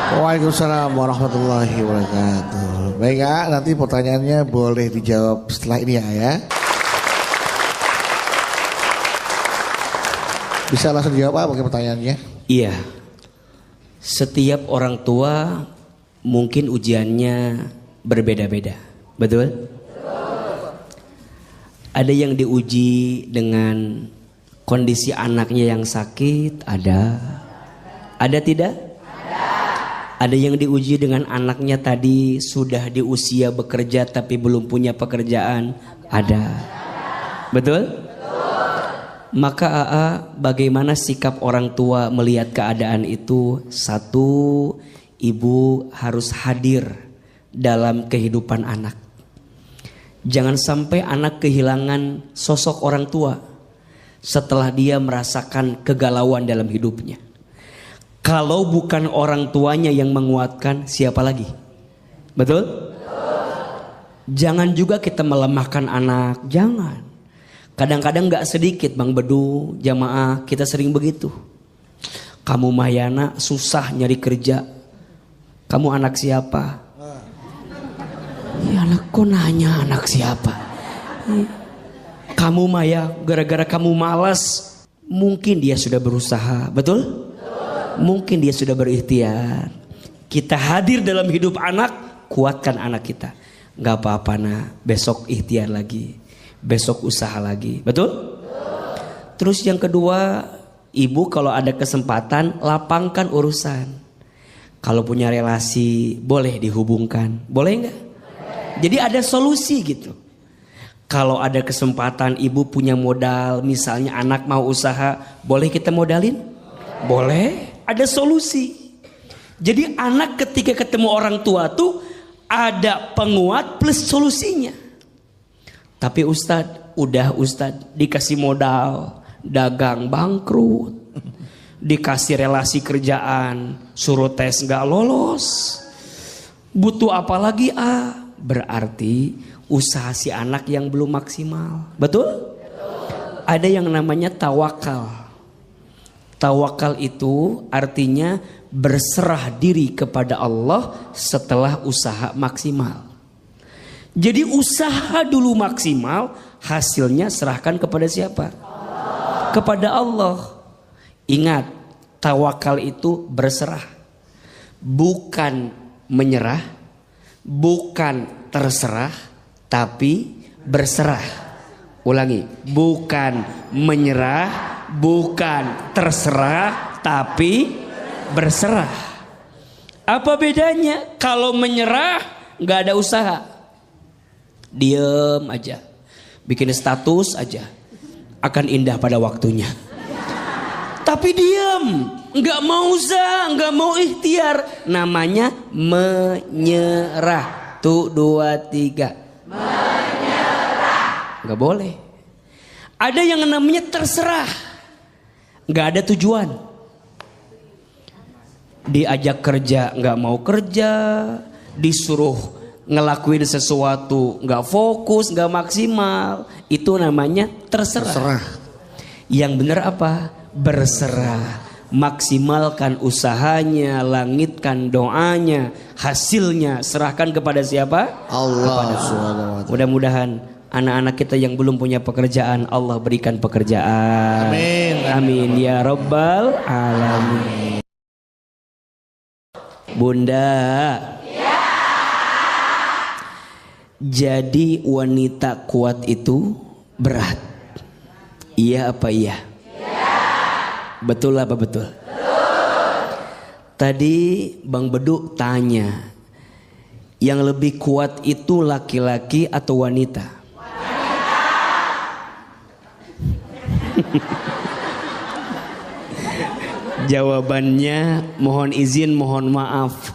Waalaikumsalam warahmatullahi wabarakatuh. Baik ya, nanti pertanyaannya boleh dijawab setelah ini ya. Bisa langsung dijawab apa pertanyaannya? Iya. Setiap orang tua mungkin ujiannya berbeda-beda, betul? Ada yang diuji dengan kondisi anaknya yang sakit, ada tidak? Ada yang diuji dengan anaknya tadi sudah di usia bekerja tapi belum punya pekerjaan, Ada. Betul? Maka bagaimana sikap orang tua melihat keadaan itu? Satu, ibu harus hadir dalam kehidupan anak. Jangan sampai anak kehilangan sosok orang tua setelah dia merasakan kegalauan dalam hidupnya. Kalau bukan orang tuanya yang menguatkan, siapa lagi? Betul? Jangan juga kita melemahkan anak, jangan. Kadang-kadang gak sedikit Bang Bedu, jamaah kita sering begitu. Kamu Mahyana susah nyari kerja. Kamu anak siapa? Ya anakku nanya anak siapa. Kamu Maya, gara-gara kamu malas. Mungkin dia sudah berusaha, betul? Mungkin dia sudah berikhtiar. Kita hadir dalam hidup anak, kuatkan anak kita. Gak apa-apa nak, besok ikhtiar lagi. Besok usaha lagi, betul? Terus yang kedua, ibu kalau ada kesempatan lapangkan urusan. Kalau punya relasi boleh dihubungkan, boleh nggak? Jadi ada solusi gitu. Kalau ada kesempatan ibu punya modal, misalnya anak mau usaha, boleh kita modalin? Boleh, ada solusi. Jadi anak ketika ketemu orang tua tuh ada penguat plus solusinya. Tapi Ustadz dikasih modal, dagang bangkrut, dikasih relasi kerjaan, suruh tes gak lolos. Butuh apa lagi Berarti usaha si anak yang belum maksimal. Betul? Ada yang namanya tawakal. Tawakal itu artinya berserah diri kepada Allah setelah usaha maksimal. Jadi usaha dulu maksimal, hasilnya serahkan kepada siapa? Kepada Allah. Ingat, tawakal itu berserah. Bukan menyerah, bukan terserah, tapi berserah. Ulangi, bukan menyerah, bukan terserah, tapi berserah. Apa bedanya? Kalau menyerah, gak ada usaha. Diem aja, bikin status aja, akan indah pada waktunya. Tapi diem, nggak mau usaha, nggak mau ikhtiar, namanya menyerah. Tuh 2, 3. Menyerah. Nggak boleh. Ada yang namanya terserah, nggak ada tujuan. Diajak kerja nggak mau kerja, disuruh ngelakuin sesuatu nggak fokus, nggak maksimal, itu namanya terserah. Yang benar apa? Berserah. Maksimalkan usahanya, langitkan doanya, hasilnya serahkan kepada siapa? Allah. Mudah-mudahan anak-anak kita yang belum punya pekerjaan, Allah berikan pekerjaan. Amin. Amin ya Rabbal Alamin. Bunda. Jadi wanita kuat itu berat. Iya apa iya? Iya. Betul apa betul? Betul. Tadi Bang Bedu tanya, yang lebih kuat itu laki-laki atau wanita? Wanita. Jawabannya mohon izin, mohon maaf.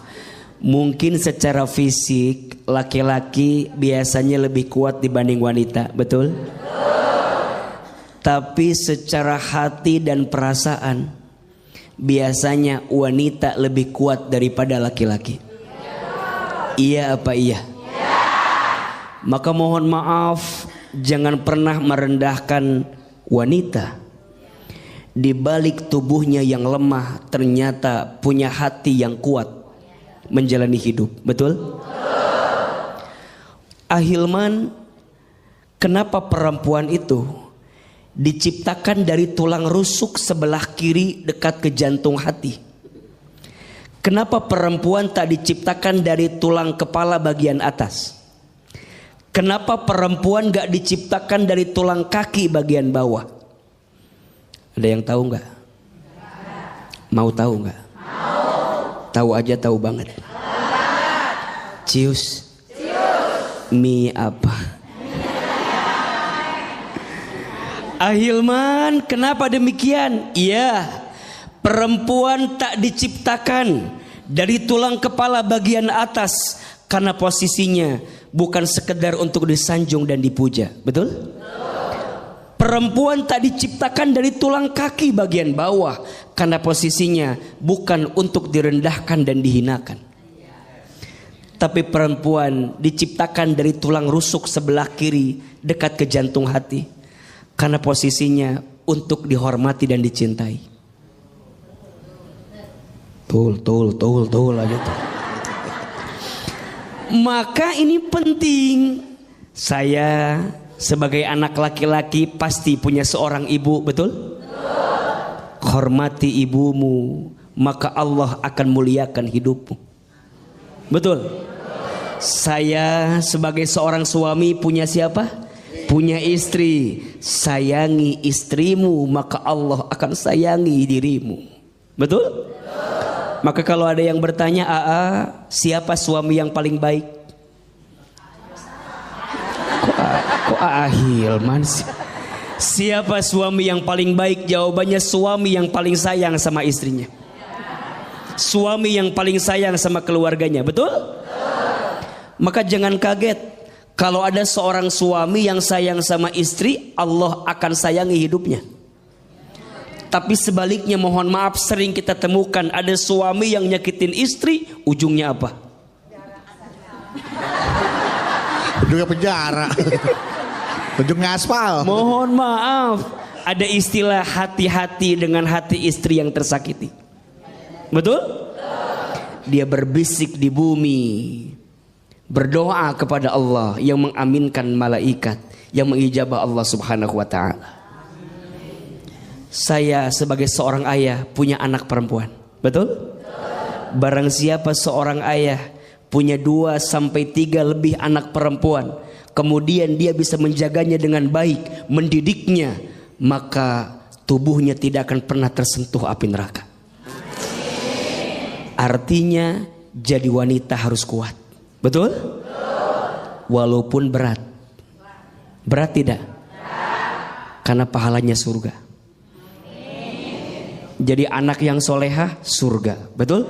Mungkin secara fisik laki-laki biasanya lebih kuat dibanding wanita, betul? Tapi secara hati dan perasaan biasanya wanita lebih kuat daripada laki-laki. Iya apa iya? Maka mohon maaf, jangan pernah merendahkan wanita. Di balik tubuhnya yang lemah ternyata punya hati yang kuat menjalani hidup, betul? Ahilman, kenapa perempuan itu diciptakan dari tulang rusuk sebelah kiri dekat ke jantung hati? Kenapa perempuan tak diciptakan dari tulang kepala bagian atas? Kenapa perempuan gak diciptakan dari tulang kaki bagian bawah? Ada yang tahu nggak? Mau tahu nggak? Tahu aja, tahu banget. Cius. Mie apa? Ahilman, kenapa demikian? Iya, perempuan tak diciptakan dari tulang kepala bagian atas karena posisinya bukan sekedar untuk disanjung dan dipuja. Betul? Perempuan tak diciptakan dari tulang kaki bagian bawah karena posisinya bukan untuk direndahkan dan dihinakan. Tapi perempuan diciptakan dari tulang rusuk sebelah kiri dekat ke jantung hati karena posisinya untuk dihormati dan dicintai. Tul aja tuh. Maka ini penting. Saya sebagai anak laki-laki pasti punya seorang ibu, betul? Hormati ibumu, maka Allah akan muliakan hidupmu. Betul? Saya sebagai seorang suami punya siapa? Punya istri. Sayangi istrimu, maka Allah akan sayangi dirimu. Betul? Maka kalau ada yang bertanya, siapa suami yang paling baik? Kok Hilman sih? Siapa suami yang paling baik? Jawabannya suami yang paling sayang sama istrinya. Suami yang paling sayang sama keluarganya. Betul? Maka jangan kaget kalau ada seorang suami yang sayang sama istri, Allah akan sayangi hidupnya. Tapi sebaliknya, mohon maaf, sering kita temukan ada suami yang nyakitin istri, ujungnya apa? Ujungnya penjara. Ujungnya aspal. Mohon maaf, ada istilah hati-hati dengan hati istri yang tersakiti. Betul? Dia berbisik di bumi, berdoa kepada Allah yang mengaminkan malaikat, yang mengijabah Allah Subhanahu wa ta'ala. Saya sebagai seorang ayah punya anak perempuan. Betul? Barang siapa seorang ayah punya 2 sampai 3 lebih anak perempuan, kemudian dia bisa menjaganya dengan baik, mendidiknya, maka tubuhnya tidak akan pernah tersentuh api neraka. Artinya jadi wanita harus kuat. Betul? Walaupun berat. Berat tidak? Karena pahalanya surga. Jadi anak yang solehah, surga. Betul?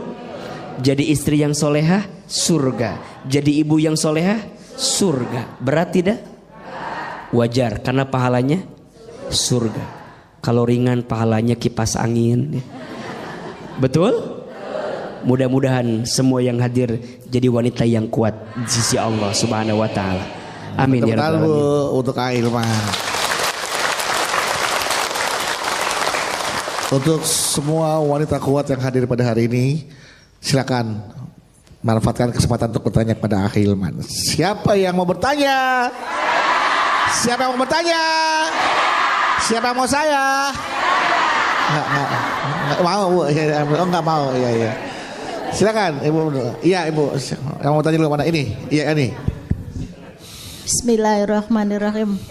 Jadi istri yang solehah, surga. Jadi ibu yang solehah, surga. Berat tidak? Wajar, karena pahalanya surga. Kalau ringan pahalanya kipas angin. Betul? Mudah-mudahan semua yang hadir jadi wanita yang kuat di sisi Allah Subhanahu wa ta'ala. Amin ya rabbal alamin. Untuk Hilman. Untuk semua wanita kuat yang hadir pada hari ini, silakan manfaatkan kesempatan untuk bertanya kepada Hilman. Siapa yang mau bertanya? Siapa yang mau bertanya? Siapa yang mau saya? Nggak mau, Bu. Oh, nggak mau. Iya. Silakan, Ibu. Iya, Ibu. Yang mau tanya dulu mana? Ini. Iya, ini. Bismillahirrahmanirrahim.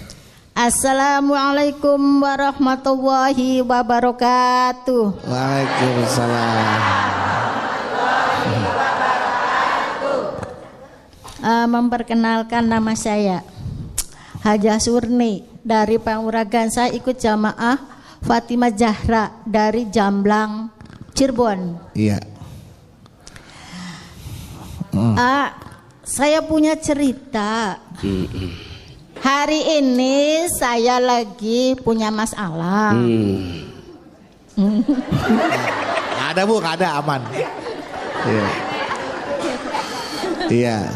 Assalamualaikum warahmatullahi wabarakatuh. Waalaikumsalam. Memperkenalkan, nama saya Hajah Surni dari Panguragan. Saya ikut jamaah Fatimah Zahra dari Jamblang, Cirebon. Iya. Saya punya cerita. Hari ini saya lagi punya masalah. Nggak ada, Bu, nggak ada, aman. Iya.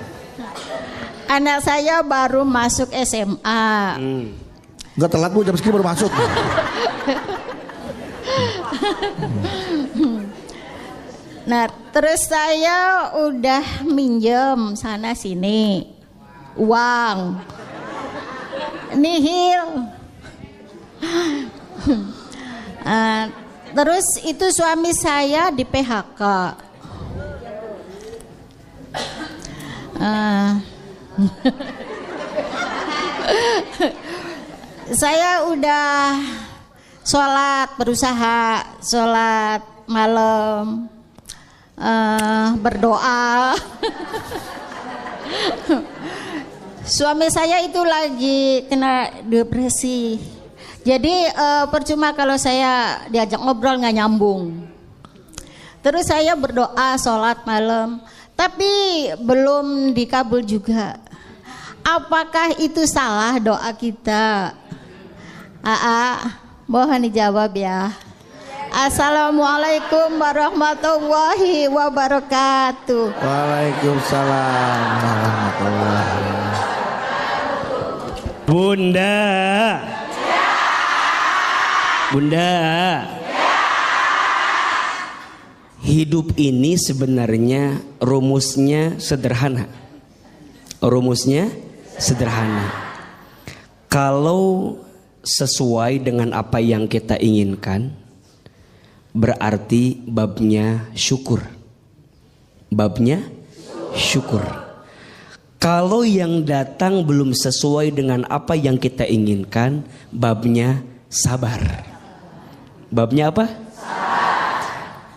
Anak saya baru masuk SMA. Nggak telat, Bu, jam segini baru masuk. Nah, terus saya udah minjem sana sini uang, nihil. Terus itu suami saya di PHK. Saya udah berusaha sholat malam, berdoa. Suami saya itu lagi kena depresi. Jadi percuma kalau saya diajak ngobrol nggak nyambung. Terus saya berdoa sholat malam, tapi belum dikabul juga. Apakah itu salah doa kita? Mohon dijawab ya. Assalamualaikum warahmatullahi wabarakatuh. Waalaikumsalam warahmatullahi wabarakatuh. Bunda, hidup ini sebenarnya rumusnya sederhana. Kalau sesuai dengan apa yang kita inginkan, berarti babnya syukur. Kalau yang datang belum sesuai dengan apa yang kita inginkan, babnya sabar. Babnya apa?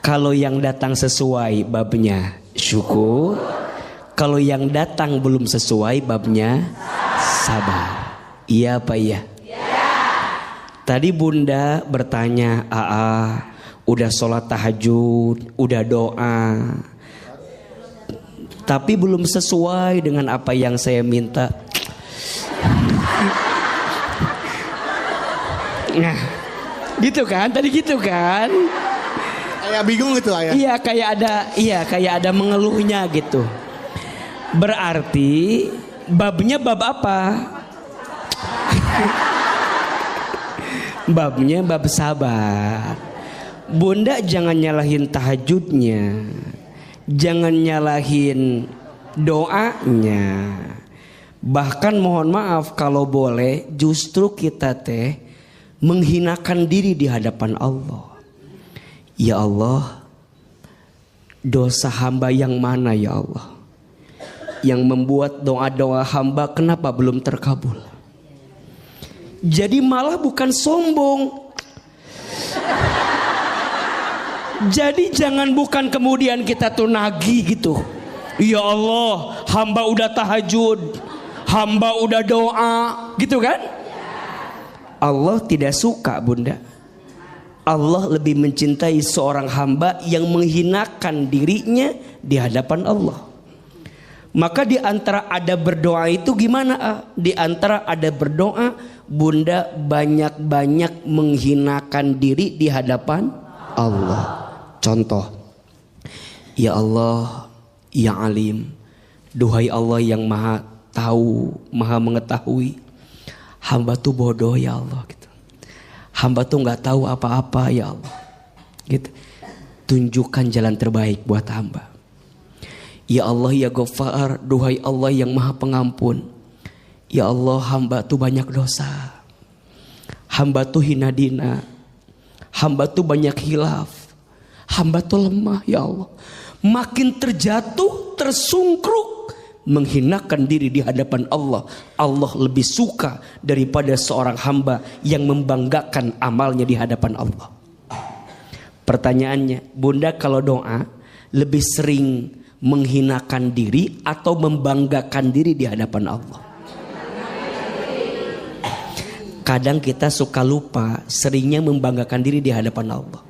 Kalau yang datang sesuai, babnya syukur. Kalau yang datang belum sesuai, babnya sabar. Iya apa iya? Tadi Bunda bertanya, udah sholat tahajud, udah doa, tapi belum sesuai dengan apa yang saya minta. Nah, gitu kan? Tadi gitu kan? Kayak bingung gitu ayah. Iya, kayak ada mengeluhnya gitu. Berarti babnya bab apa? Babnya bab sabar. Bunda jangan nyalahin tahajudnya, jangan nyalahin doanya. Bahkan mohon maaf kalau boleh, justru kita menghinakan diri di hadapan Allah. Ya Allah, dosa hamba yang mana ya Allah, yang membuat doa-doa hamba kenapa belum terkabul? Jadi malah bukan sombong. Jadi jangan bukan kemudian kita tuh nagih gitu. Ya Allah, hamba udah tahajud, hamba udah doa, gitu kan? Allah tidak suka Bunda. Allah lebih mencintai seorang hamba yang menghinakan dirinya di hadapan Allah. Maka di antara ada berdoa itu gimana? Di antara ada berdoa, Bunda banyak-banyak menghinakan diri di hadapan Allah. Contoh, ya Allah, ya Alim, duhai Allah yang maha tahu, maha mengetahui, hamba tuh bodoh ya Allah gitu. Hamba tuh nggak tahu apa-apa ya Allah gitu. Tunjukkan jalan terbaik buat hamba. Ya Allah ya Ghaffar, duhai Allah yang maha pengampun, ya Allah hamba tuh banyak dosa, hamba tuh hina dina, hamba tuh banyak hilaf, hamba tuh lemah ya Allah. Makin terjatuh, tersungkruk, menghinakan diri di hadapan Allah. Allah lebih suka daripada seorang hamba yang membanggakan amalnya di hadapan Allah. Pertanyaannya, Bunda kalau doa lebih sering menghinakan diri atau membanggakan diri di hadapan Allah? Kadang kita suka lupa, seringnya membanggakan diri di hadapan Allah.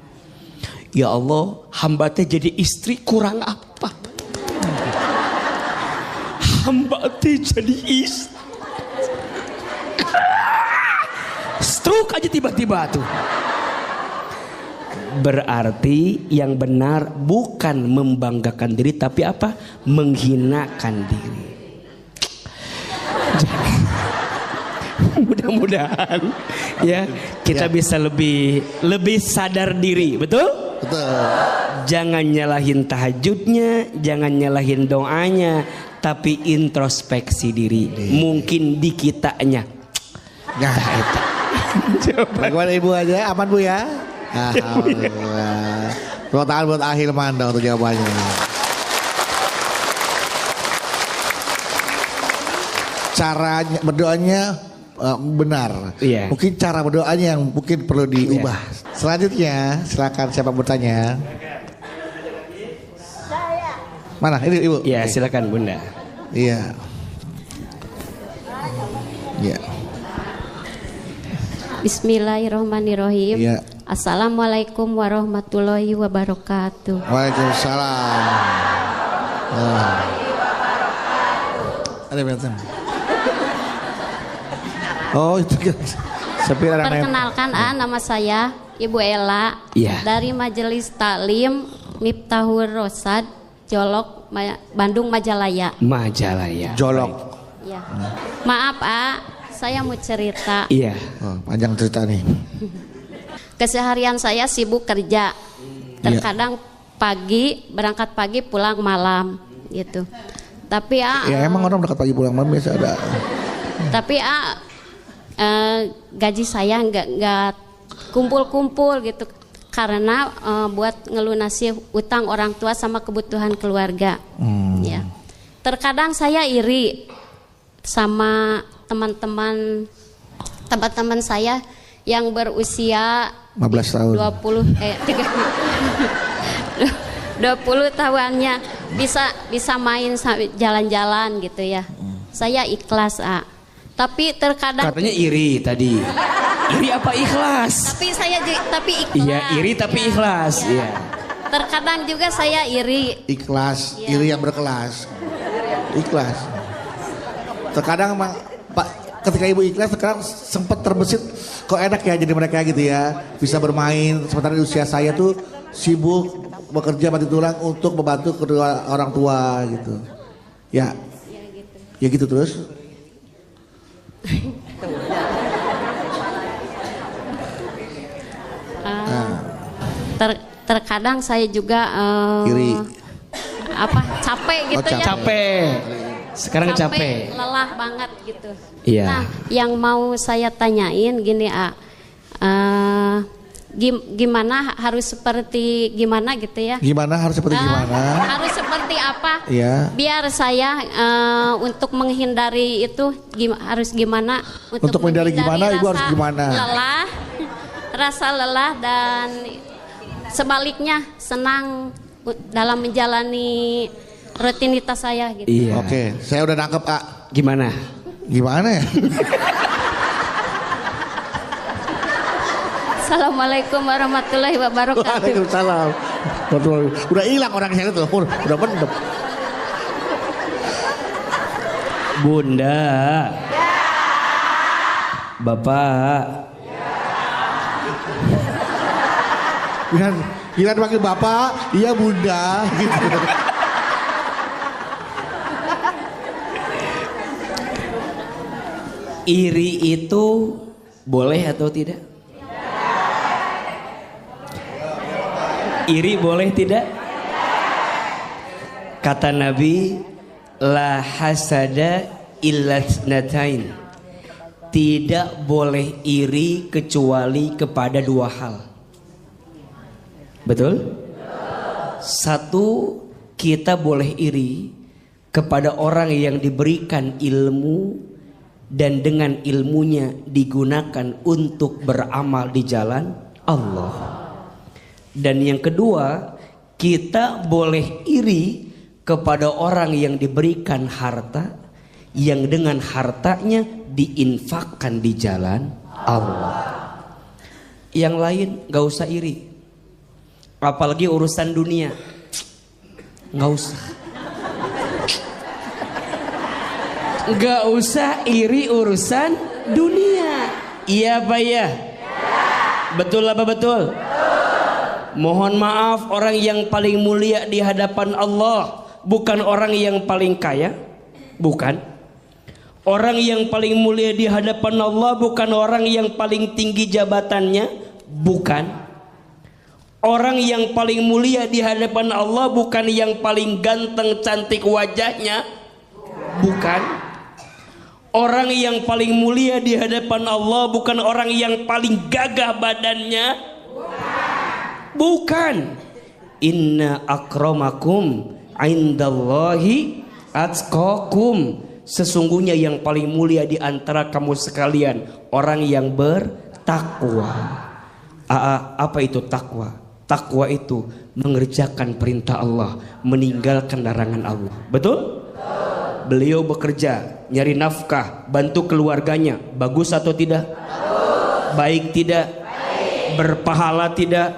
Ya Allah, hamba teh jadi istri kurang apa? Hamba teh jadi istri. Stroke aja tiba-tiba tuh. Berarti yang benar bukan membanggakan diri, tapi apa? Menghinakan diri. Mudah-mudahan ya kita bisa lebih sadar diri, betul? Betul. Jangan nyalahin tahajudnya, jangan nyalahin doanya, tapi introspeksi diri. Mungkin di kitanya. Nah, itu. Bagaimana Ibu aja, aman Bu ya? Alhamdulillah. Tepuk tangan buat Ahilman dong untuk jawabannya. Caranya berdoanya benar. Iya. Mungkin cara berdoanya yang mungkin perlu diubah. Iya. Selanjutnya silakan siapa bertanya. Mana ini Ibu? Iya, silakan Bunda. Iya. Iya. Bismillahirrahmanirrahim. Iya. Assalamualaikum warahmatullahi wabarakatuh. Waalaikumsalam. Ada betul. Oh itu kan. Perkenalkan nama saya Ibu Ella Iya. dari Majelis Taklim Miftahul Rosad Jolok Bandung Majalaya. Majalaya. Jolok. Ya. Maaf saya mau cerita. Iya. Oh, panjang cerita nih. Keseharian saya sibuk kerja. Terkadang pagi berangkat pagi pulang malam gitu. Tapi Ya emang orang berangkat pagi pulang malam biasa ada. Tapi gaji saya nggak kumpul-kumpul gitu karena buat ngelunasi utang orang tua sama kebutuhan keluarga. Ya. Terkadang saya iri sama teman-teman saya yang berusia 15 tahun. 20 tahunnya bisa main jalan-jalan gitu ya. Saya ikhlas tapi terkadang Katanya iri tadi. Iri apa ikhlas? tapi ikhlas. Iya, iri tapi ikhlas. Iya. Terkadang juga saya iri. Ikhlas, Iya. iri yang berkelas. Ikhlas. Terkadang emang Pak, ketika ibu ikhlas sekarang sempat terbesit kok enak ya jadi mereka gitu ya, bisa bermain sementara di usia saya tuh sibuk bekerja mati tulang untuk membantu kedua orang tua gitu. Ya. Ya gitu terus. Terkadang saya juga Iri. capek gitu ya. Capek. Sekarang capek. Lelah banget gitu. Iya. Nah, yang mau saya tanyain gini gimana harus seperti gimana gitu ya? Gimana harus seperti gimana? Harus seperti apa? Iya. Biar saya untuk menghindari itu harus gimana? Untuk menghindari gimana, Ibu harus gimana? Rasa lelah dan sebaliknya senang dalam menjalani rutinitas saya gitu. Iya. Oke, saya udah nangkep Kak. Gimana? Gimana ya? Assalamualaikum warahmatullahi wabarakatuh. Waalaikumsalam. Udah hilang orang saya tuh, udah mendem. Bunda. Bapak. Gila panggil bapak, iya bunda gitu. Iri itu boleh atau tidak? Iri boleh tidak? Kata Nabi, la hasada illa tsnatain. Tidak boleh iri kecuali kepada dua hal. Betul? Satu, kita boleh iri kepada orang yang diberikan ilmu dan dengan ilmunya digunakan untuk beramal di jalan Allah. Dan yang kedua, kita boleh iri kepada orang yang diberikan harta yang dengan hartanya diinfakkan di jalan Allah. Yang lain gak usah iri. Apalagi urusan dunia, gak usah. Gak usah iri urusan dunia. Iya Pak ya? Betul apa betul? Mohon maaf, orang yang paling mulia di hadapan Allah bukan orang yang paling kaya. Bukan. Orang yang paling mulia di hadapan Allah bukan orang yang paling tinggi jabatannya. Bukan. Orang yang paling mulia di hadapan Allah bukan yang paling ganteng cantik wajahnya. Bukan. Orang yang paling mulia di hadapan Allah bukan orang yang paling gagah badannya. Bukan. Inna akramakum indallahi atqakum. Sesungguhnya yang paling mulia di antara kamu sekalian orang yang bertakwa. Apa itu takwa? Takwa itu mengerjakan perintah Allah, meninggalkan larangan Allah. Betul? Beliau bekerja, nyari nafkah, bantu keluarganya. Bagus atau tidak? Baik tidak? Berpahala tidak?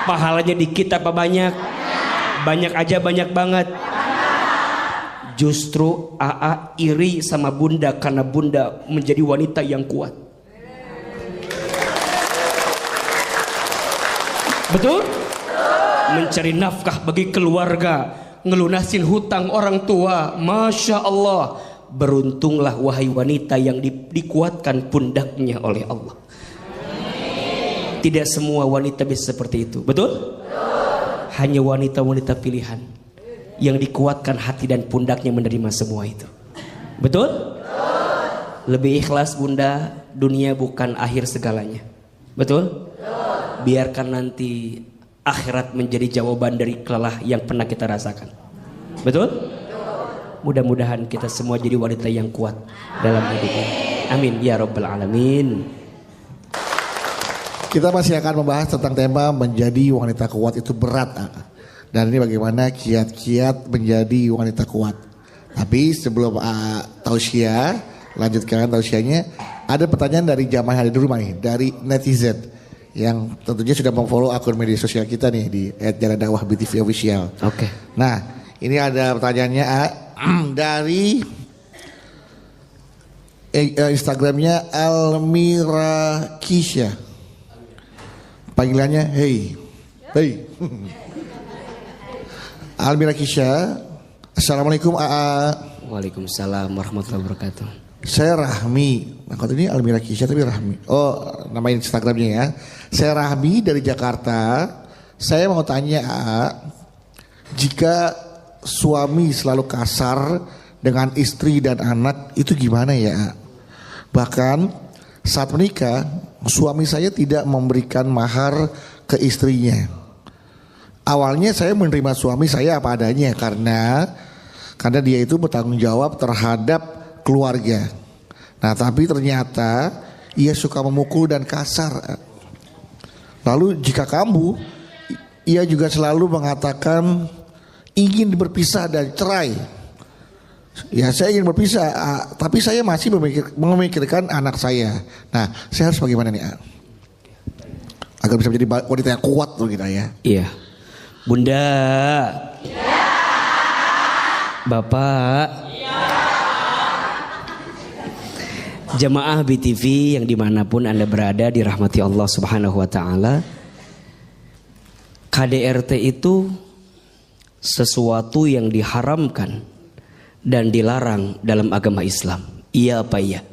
Pahalanya dikit apa banyak? Banyak aja, banyak banget. Justru AA iri sama bunda karena bunda menjadi wanita yang kuat. Betul? Mencari nafkah bagi keluarga, ngelunasin hutang orang tua. Masya Allah, beruntunglah wahai wanita yang dikuatkan pundaknya oleh Allah. Tidak semua wanita bisa seperti itu. Betul? Hanya wanita-wanita pilihan yang dikuatkan hati dan pundaknya menerima semua itu. Betul? Lebih ikhlas bunda, dunia bukan akhir segalanya. Betul? Biarkan nanti akhirat menjadi jawaban dari kelelah yang pernah kita rasakan. Betul? Mudah-mudahan kita semua jadi wanita yang kuat dalam hidupnya. Amin ya rabbal alamin. Kita masih akan membahas tentang tema menjadi wanita kuat itu berat. Dan ini bagaimana kiat-kiat menjadi wanita kuat. Tapi sebelum tausiah, lanjutkan tausiahnya, ada pertanyaan dari jamaah yang ada di rumah nih, dari netizen yang tentunya sudah memfollow akun media sosial kita nih di @jalandakwah_btv_official. Oke. Nah, ini ada pertanyaannya dari Instagramnya Almira Kisha. Panggilannya hey. Almira Kisha. Assalamualaikum AA. Waalaikumsalam warahmatullahi wabarakatuh. Saya Rahmi. Nah, kalau ini Almira Kisha tapi Rahmi. Oh, nama Instagramnya ya. Saya Rahmi dari Jakarta. Saya mau tanya AA, jika suami selalu kasar dengan istri dan anak itu gimana ya? Bahkan saat menikah suami saya tidak memberikan mahar ke istrinya. Awalnya saya menerima suami saya apa adanya karena dia itu bertanggung jawab terhadap keluarga. Nah, tapi ternyata ia suka memukul dan kasar. Lalu jika ia juga selalu mengatakan ingin berpisah dan cerai. Ya, saya ingin berpisah, tapi saya masih memikirkan anak saya. Nah, saya harus bagaimana nih, agar bisa menjadi wanita yang kuat gitu ya. Iya. Bunda. Ya. Bapak. Ya. Jamaah BTV yang dimanapun Anda berada dirahmati Allah Subhanahu wa Ta'ala. KDRT itu sesuatu yang diharamkan dan dilarang dalam agama Islam. Iya apa iya?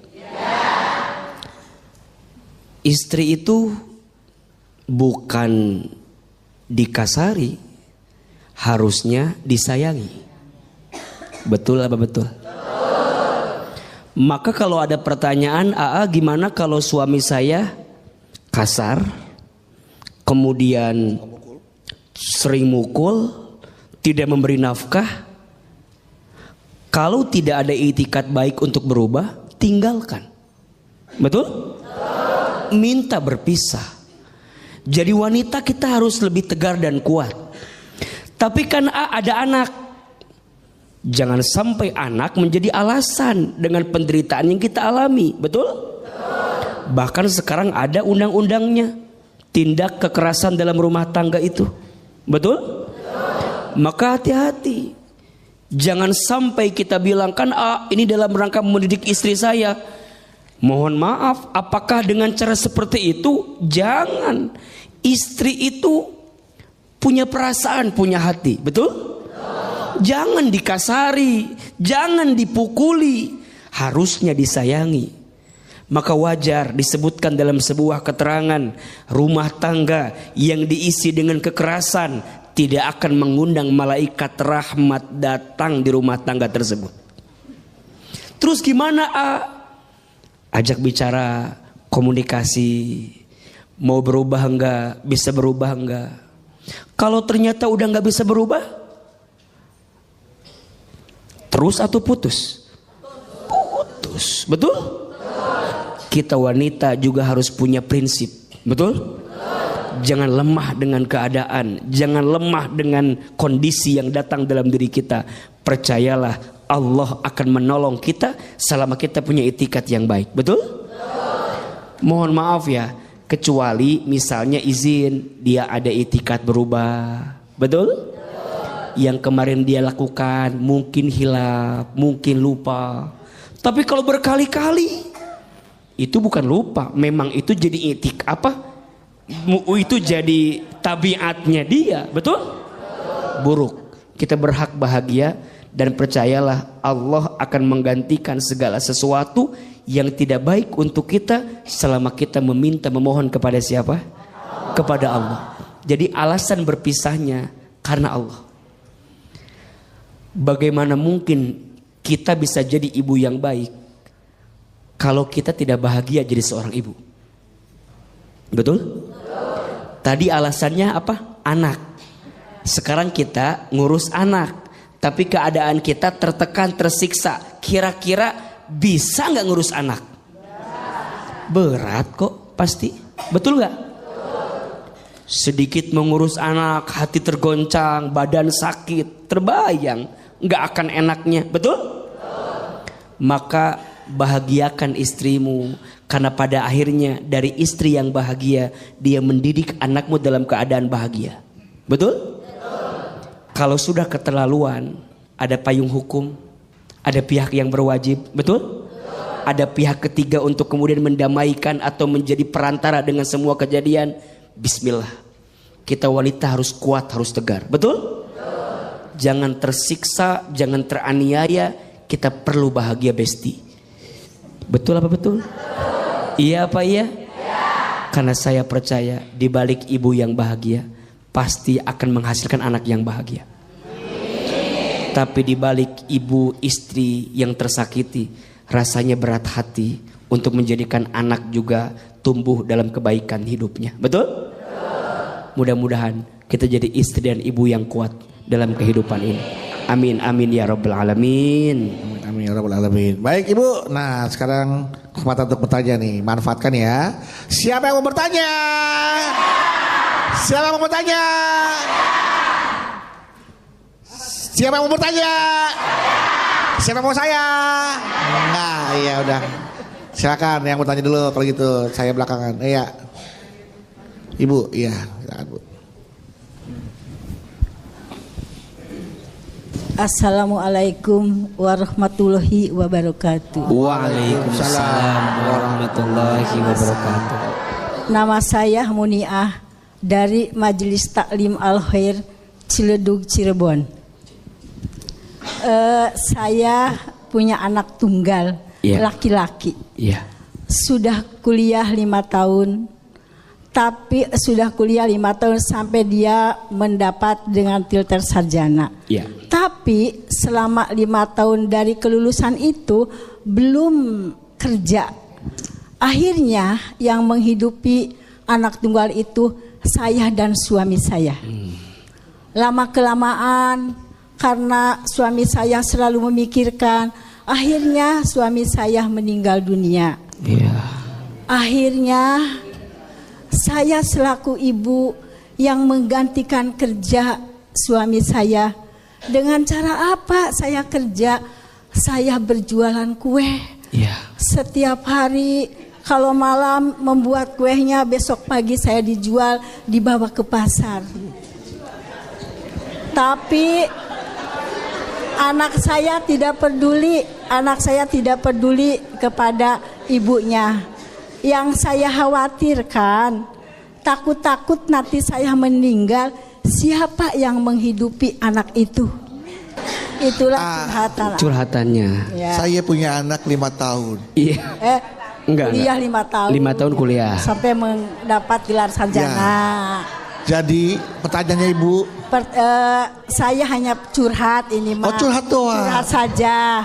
Istri itu bukan dikasari, harusnya disayangi. Betul apa betul? Maka kalau ada pertanyaan, AA gimana kalau suami saya kasar, kemudian sering mukul, tidak memberi nafkah? Kalau tidak ada itikat baik untuk berubah, tinggalkan. Betul? Minta berpisah. Jadi wanita kita harus lebih tegar dan kuat. Tapi kan ada anak. Jangan sampai anak menjadi alasan dengan penderitaan yang kita alami. Betul? Bahkan sekarang ada undang-undangnya. Tindak kekerasan dalam rumah tangga itu. Betul? Maka hati-hati. Jangan sampai kita bilang kan ini dalam rangka mendidik istri saya. Mohon maaf, apakah dengan cara seperti itu? Jangan. Istri itu punya perasaan, punya hati. Betul? Jangan dikasari, jangan dipukuli. Harusnya disayangi. Maka wajar disebutkan dalam sebuah keterangan, rumah tangga yang diisi dengan kekerasan tidak akan mengundang malaikat rahmat datang di rumah tangga tersebut. Terus gimana Ajak bicara, komunikasi, mau berubah enggak, bisa berubah enggak. Kalau ternyata udah enggak bisa berubah, terus atau putus? Putus, betul? Kita wanita juga harus punya prinsip, betul? Jangan lemah dengan keadaan, jangan lemah dengan kondisi yang datang dalam diri kita. Percayalah, Allah akan menolong kita selama kita punya itikat yang baik, betul? Mohon maaf ya, kecuali misalnya izin dia ada itikat berubah. Betul? Yang kemarin dia lakukan mungkin hilaf, mungkin lupa. Tapi kalau berkali-kali itu bukan lupa, memang itu jadi itu jadi tabiatnya dia, betul? Buruk. Kita berhak bahagia dan percayalah Allah akan menggantikan segala sesuatu yang tidak baik untuk kita selama kita meminta memohon kepada siapa? Kepada Allah. Jadi alasan berpisahnya karena Allah. Bagaimana mungkin kita bisa jadi ibu yang baik kalau kita tidak bahagia jadi seorang ibu? Betul? Tadi alasannya apa? Anak. Sekarang kita ngurus anak, tapi keadaan kita tertekan, tersiksa. Kira-kira bisa nggak ngurus anak? Berat kok, pasti. Betul nggak? Sedikit mengurus anak, hati tergoncang, badan sakit, terbayang nggak akan enaknya, betul? Maka bahagiakan istrimu, karena pada akhirnya dari istri yang bahagia dia mendidik anakmu dalam keadaan bahagia, betul? Kalau sudah keterlaluan, ada payung hukum, ada pihak yang berwajib, betul? Ada pihak ketiga untuk kemudian mendamaikan atau menjadi perantara dengan semua kejadian. Bismillah, kita wanita harus kuat, harus tegar, betul? Jangan tersiksa, jangan teraniaya. Kita perlu bahagia, besti. Betul apa betul? Iya apa iya? Karena saya percaya di balik ibu yang bahagia pasti akan menghasilkan anak yang bahagia. Tapi di balik ibu istri yang tersakiti, rasanya berat hati untuk menjadikan anak juga tumbuh dalam kebaikan hidupnya. Betul? Mudah-mudahan kita jadi istri dan ibu yang kuat dalam kehidupan ini. Amin amin ya rabbal alamin. Amin amin ya rabbal alamin. Baik Ibu, nah sekarang kesempatan untuk bertanya nih, manfaatkan ya. Siapa yang mau bertanya? Siapa yang mau bertanya? Siapa yang mau bertanya? Siapa yang mau saya? Enggak, iya udah. Silakan yang bertanya dulu kalau gitu, saya belakangan. Iya. Ibu, iya, silakan Bu. Assalamualaikum warahmatullahi wabarakatuh. Waalaikumsalam warahmatullahi wabarakatuh. Nama saya Muniah dari Majelis Taklim Al-Khair Ciledug Cirebon. Saya punya anak tunggal, laki-laki. Sudah kuliah 5 tahun. Tapi sudah kuliah 5 tahun sampai dia mendapat dengan tilter sarjana. Tapi selama 5 tahun dari kelulusan itu belum kerja. Akhirnya yang menghidupi anak tunggal itu saya dan suami saya. Lama kelamaan karena suami saya selalu memikirkan, akhirnya suami saya meninggal dunia. Akhirnya saya selaku ibu yang menggantikan kerja suami saya. Dengan cara apa saya kerja? Saya berjualan kue. Setiap hari kalau malam membuat kuenya, besok pagi saya dijual, dibawa ke pasar. Tapi anak saya tidak peduli kepada ibunya. Yang saya khawatirkan, takut nanti saya meninggal, siapa yang menghidupi anak itu? Itulah curhatannya. Saya punya anak 5 tahun. Kuliah 5 tahun. 5 tahun kuliah. Sampai mendapat gelar sarjana. Jadi pertanyaannya Ibu, saya hanya curhat ini mah. Curhat doang. Curhat saja.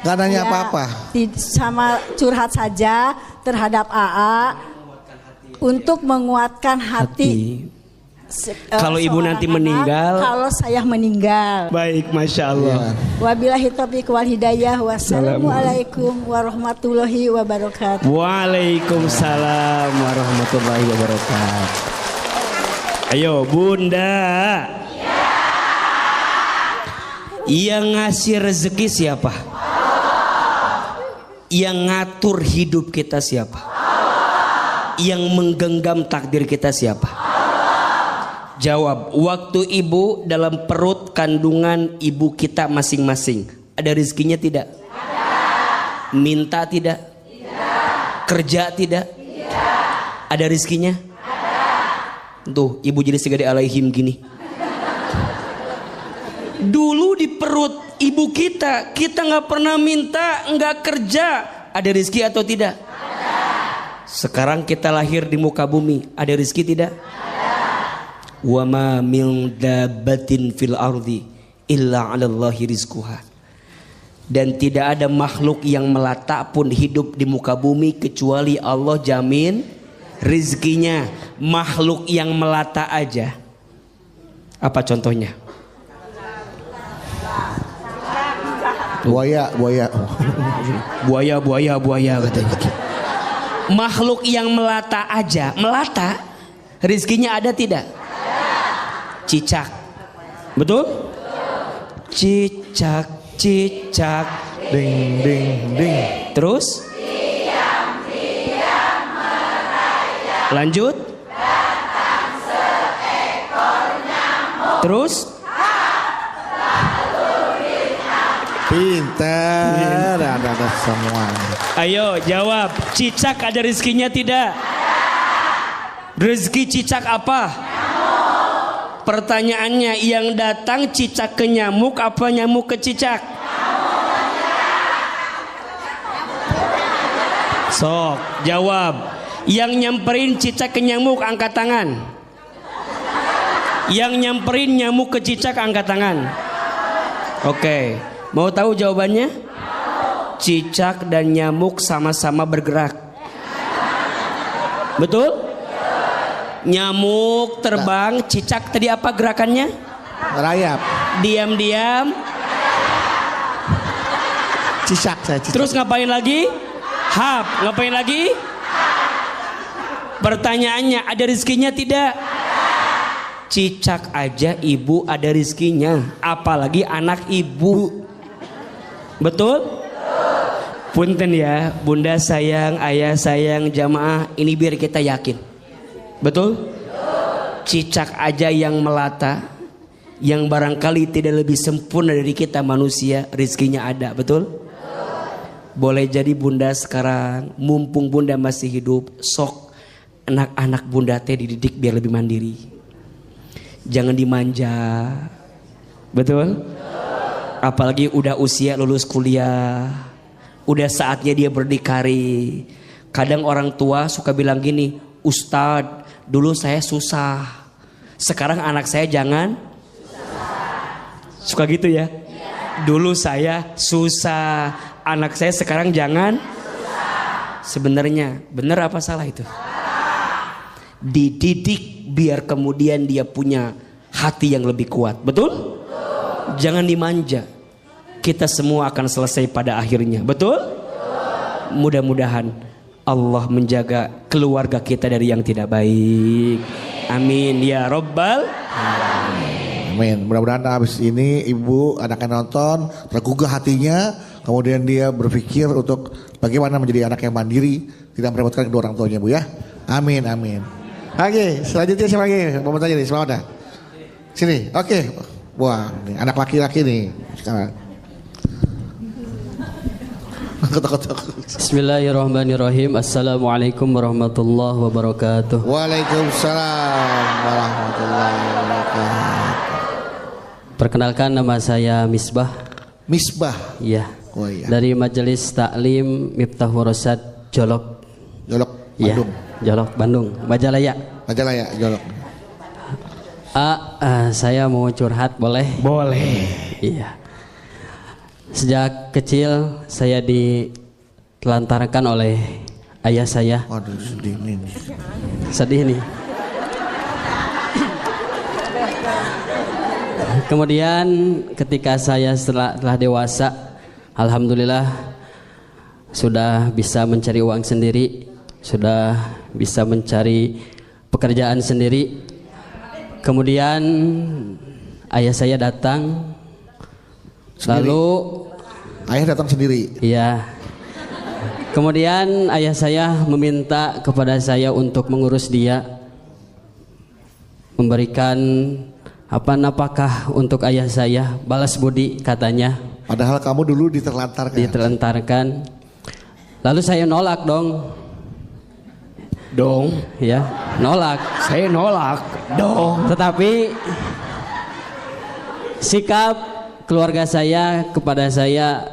Gak nanya apa-apa. Sama curhat saja terhadap AA untuk menguatkan hati. Kalau ibu nanti meninggal, kalau saya meninggal. Baik, masya Allah. Wabillahi taufiq wal hidayah. Wassalamualaikum warahmatullahi wabarakatuh. Waalaikumsalam warahmatullahi wabarakatuh. Ayo Bunda. Yang ngasih rezeki siapa? Yang ngatur hidup kita siapa? Yang menggenggam takdir kita siapa? Jawab. Waktu ibu dalam perut kandungan ibu kita masing-masing, ada rezekinya tidak? Ada. Minta tidak? Tidak. Kerja tidak? Tidak. Ada rezekinya? Ada. Tuh ibu jadi segede alaihim gini. Dulu di perut ibu kita nggak pernah minta, nggak kerja, ada rezeki atau tidak? Ada. Sekarang kita lahir di muka bumi, ada rezeki tidak? Ada. Wa ma min dabbatin fil ardi illa 'alallahi rizquha. Dan tidak ada makhluk yang melata pun hidup di muka bumi kecuali Allah jamin rezekinya. Makhluk yang melata aja. Apa contohnya? Buaya katanya. Makhluk yang melata aja, melata, rezekinya ada tidak? Cicak, betul? Cicak, ding ding ding. Terus? Lanjut? Terus? Pintar, ada semua. Ayo jawab, cicak ada rezekinya tidak? Rezeki cicak apa? Pertanyaannya, yang datang cicak ke nyamuk apa nyamuk ke cicak? Sok, jawab. Yang nyamperin cicak ke nyamuk angkat tangan. Yang nyamperin nyamuk ke cicak angkat tangan. Oke. Mau tahu jawabannya? Cicak dan nyamuk sama-sama bergerak. Betul? Nyamuk terbang, cicak tadi apa gerakannya? Rayap. Diam-diam. Cicak. Terus ngapain lagi? Hap. Ngapain lagi? Pertanyaannya, ada rezekinya tidak? Cicak aja ibu ada rezekinya, apalagi anak ibu. Betul? Punten ya, bunda sayang, ayah sayang, jamaah, ini biar kita yakin. Betul? Cicak aja yang melata, yang barangkali tidak lebih sempurna dari kita manusia, rezekinya ada, betul? Boleh jadi bunda sekarang, mumpung bunda masih hidup, sok anak-anak bunda teh dididik biar lebih mandiri. Jangan dimanja. Betul? Apalagi udah usia lulus kuliah, udah saatnya dia berdikari. Kadang orang tua suka bilang gini, Ustadz, dulu saya susah, sekarang anak saya jangan suka gitu ya. Dulu saya susah, anak saya sekarang jangan. Sebenarnya benar apa salah itu? Dididik biar kemudian dia punya hati yang lebih kuat. Betul? Jangan dimanja. Kita semua akan selesai pada akhirnya. Betul? Mudah-mudahan Allah menjaga keluarga kita dari yang tidak baik. Amin ya Rabbal. Amin. Mudah-mudahan habis ini ibu anaknya nonton, tergugah hatinya, kemudian dia berpikir untuk bagaimana menjadi anak yang mandiri, tidak merepotkan kedua orang tuanya, Bu ya. Amin, amin. Oke, selanjutnya siapa lagi? Mau bertanya nih, selamat dah. Sini, oke. Wah, nih, anak laki-laki nih sekarang. Bismillahirrahmanirrahim. Assalamualaikum warahmatullahi wabarakatuh. Waalaikumsalam warahmatullahi wabarakatuh. Perkenalkan, nama saya Misbah. Misbah. Iya. Oh iya. Dari Majelis Taklim Miftahul Rosyad Jolok. Jolok, Iya. Bandung. Jolok, Bandung. Majalaya. Majalaya, Jolok. Saya mau curhat, boleh? Boleh. Iya. Sejak kecil saya ditelantarkan oleh ayah saya. Waduh, sedih nih. Sedih nih. Kemudian ketika saya telah dewasa, alhamdulillah sudah bisa mencari uang sendiri, sudah bisa mencari pekerjaan sendiri. Kemudian ayah saya datang Sendiri? lalu Ayah datang sendiri. iya. Kemudian ayah saya meminta kepada saya untuk mengurus dia, memberikan nafkah untuk ayah saya, balas budi katanya. Padahal kamu dulu diterlantarkan. Lalu saya nolak dong, ya, nolak. Saya nolak dong. Tetapi sikap keluarga saya kepada saya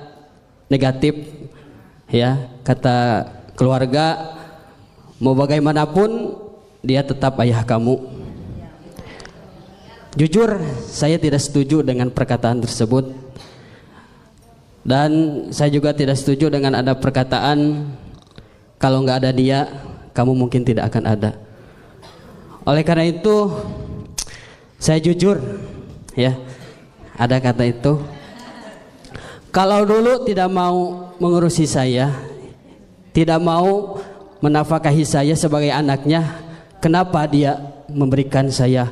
negatif, ya. Kata keluarga, mau bagaimanapun dia tetap ayah kamu. Jujur, saya tidak setuju dengan perkataan tersebut. Dan saya juga tidak setuju dengan ada perkataan, kalau nggak ada dia, kamu mungkin tidak akan ada. Oleh karena itu, saya jujur, ya, ada kata itu. Kalau dulu tidak mau mengurusi saya, tidak mau menafkahi saya sebagai anaknya, kenapa dia memberikan saya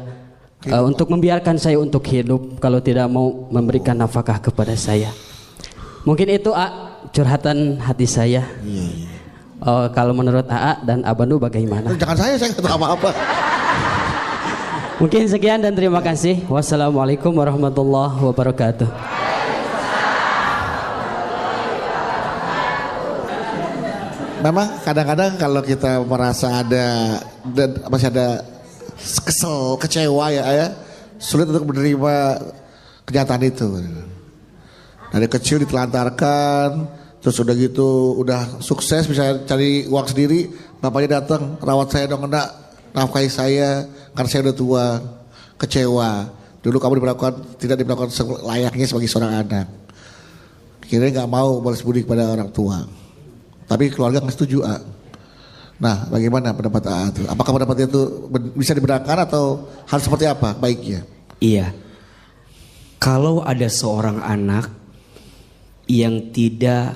untuk membiarkan saya untuk hidup kalau tidak mau memberikan nafkah kepada saya? Mungkin itu curhatan hati saya. Kalau menurut AA dan Abanu bagaimana? Jangan saya nggak tahu apa-apa. Mungkin sekian dan terima kasih. Wassalamualaikum warahmatullahi wabarakatuh. Memang kadang-kadang kalau kita merasa masih ada kesel, kecewa ya, sulit untuk menerima kenyataan itu. Dari kecil ditelantarkan, terus udah gitu, udah sukses bisa cari uang sendiri, bapaknya datang, rawat saya dong, nak, nafkahi saya, karena saya udah tua, kecewa. Dulu kamu tidak diperlakukan layaknya sebagai seorang anak. Kira nggak mau balas budi kepada orang tua. Tapi keluarga nggak setuju, Nah, bagaimana pendapat AA itu? Apakah pendapatnya itu bisa dibenarkan atau harus seperti apa baiknya? Iya. Kalau ada seorang anak yang tidak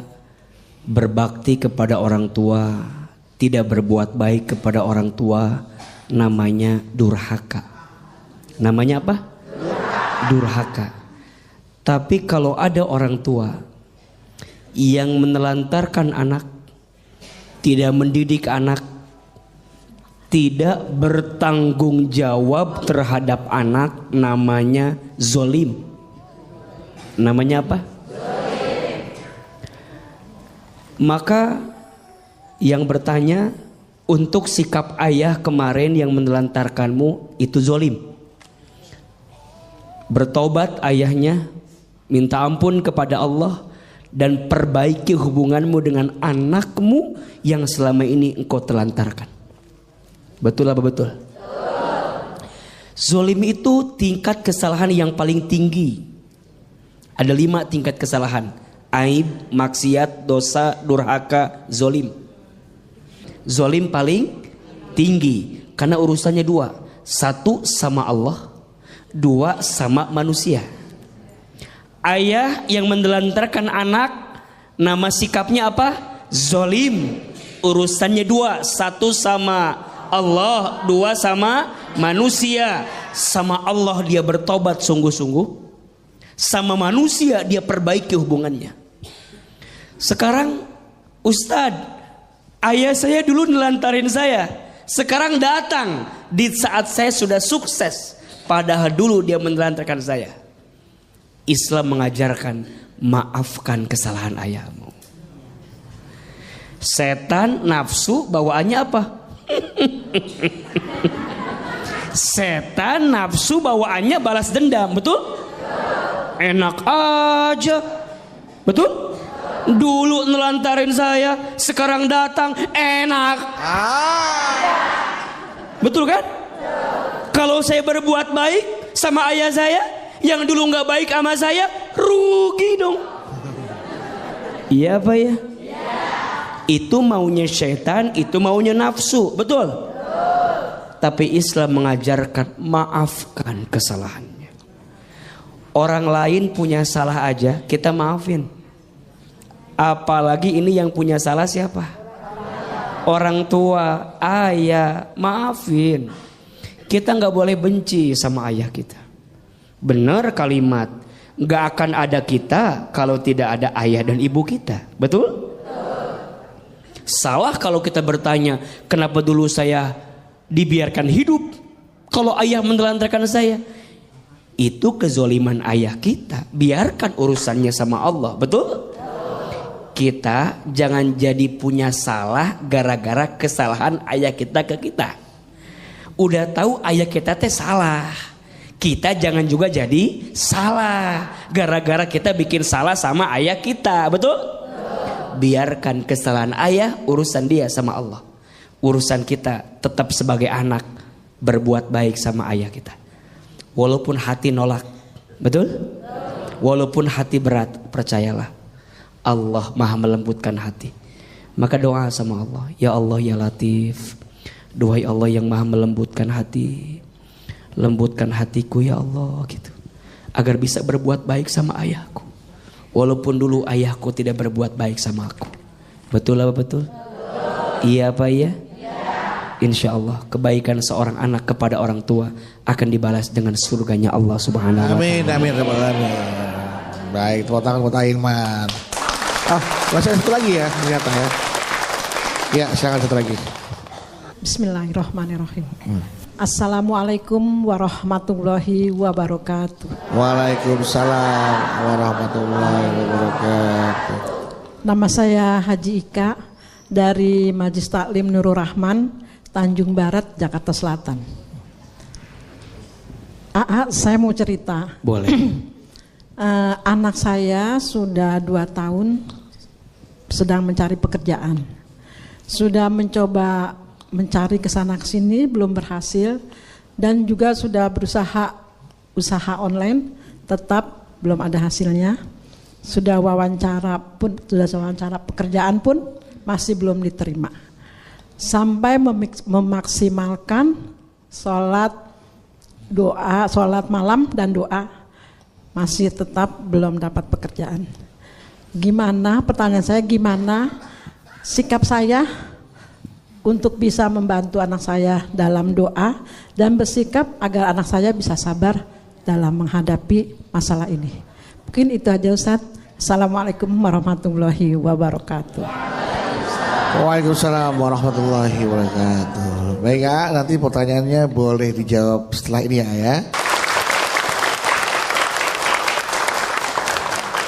berbakti kepada orang tua, tidak berbuat baik kepada orang tua, namanya durhaka. Namanya apa? Durhaka. Tapi kalau ada orang tua yang menelantarkan anak, tidak mendidik anak, tidak bertanggung jawab terhadap anak, namanya zolim. Namanya apa? Zolim. Maka yang bertanya, untuk sikap ayah kemarin yang menelantarkanmu itu zolim. Bertobat ayahnya, minta ampun kepada Allah, dan perbaiki hubunganmu dengan anakmu yang selama ini engkau telantarkan. Betul apa betul? Zolim itu tingkat kesalahan yang paling tinggi. Ada 5 tingkat kesalahan: aib, maksiat, dosa, durhaka, zolim. Zolim paling tinggi karena urusannya 2. 1 sama Allah, 2 sama manusia. Ayah yang menelantarkan anak, nama sikapnya apa? Zolim. Urusannya 2, 1 sama Allah, 2 sama manusia. Sama Allah dia bertobat sungguh-sungguh, sama manusia dia perbaiki hubungannya. Sekarang, Ustadz, ayah saya dulu nelantarin saya, sekarang datang di saat saya sudah sukses, padahal dulu dia menelantarkan saya. Islam mengajarkan, maafkan kesalahan ayahmu. Setan nafsu bawaannya apa? Setan nafsu bawaannya balas dendam, betul? Enak aja, betul? Dulu nelantarin saya, sekarang datang, enak. Betul kan? Kalau saya berbuat baik sama ayah saya, yang dulu nggak baik sama saya, rugi dong. Iya apa ya? Itu maunya syaitan, itu maunya nafsu, betul? Tapi Islam mengajarkan maafkan kesalahannya. Orang lain punya salah aja kita maafin. Apalagi ini yang punya salah siapa? Orang tua, ayah, maafin. Kita nggak boleh benci sama ayah kita. Benar kalimat, nggak akan ada kita kalau tidak ada ayah dan ibu kita, betul? Salah kalau kita bertanya, kenapa dulu saya dibiarkan hidup kalau ayah menelantarkan saya? Itu kezoliman ayah kita. Biarkan urusannya sama Allah. Betul? Kita jangan jadi punya salah gara-gara kesalahan ayah kita ke kita. Udah tahu ayah kita teh salah, kita jangan juga jadi salah gara-gara kita bikin salah sama ayah kita. Betul? Biarkan kesalahan ayah, urusan dia sama Allah. Urusan kita tetap sebagai anak berbuat baik sama ayah kita. Walaupun hati nolak. Betul? Walaupun hati berat, percayalah Allah maha melembutkan hati. Maka doa sama Allah, ya Allah ya Latif, duhai Allah yang maha melembutkan hati, lembutkan hatiku ya Allah gitu, agar bisa berbuat baik sama ayahku. Walaupun dulu ayahku tidak berbuat baik sama aku. Betul apa betul? Iya apa iya? Insya Allah kebaikan seorang anak kepada orang tua akan dibalas dengan surganya Allah Subhanahu wa Ta'ala. Amin, amin, amin. Baik, tepuk tangan buat Hilman. Masih satu lagi ya ternyata ya. Ya, silakan satu lagi. Bismillahirrahmanirrahim. Assalamualaikum warahmatullahi wabarakatuh. Waalaikumsalam warahmatullahi wabarakatuh. Nama saya Haji Ika dari Majlis Taklim Nurul Rahman, Tanjung Barat, Jakarta Selatan. Saya mau cerita. Boleh. Anak saya sudah 2 tahun sedang mencari pekerjaan. Sudah mencoba mencari kesana kesini belum berhasil, dan juga sudah berusaha usaha online tetap belum ada hasilnya. Sudah wawancara pekerjaan pun masih belum diterima. Sampai memaksimalkan sholat malam dan doa, masih tetap belum dapat pekerjaan. Gimana, pertanyaan saya, gimana sikap saya untuk bisa membantu anak saya dalam doa dan bersikap agar anak saya bisa sabar dalam menghadapi masalah ini. Mungkin itu aja Ustaz. Assalamualaikum warahmatullahi wabarakatuh. Waalaikumsalam warahmatullahi wabarakatuh. Baik ya, nanti pertanyaannya boleh dijawab setelah ini ya.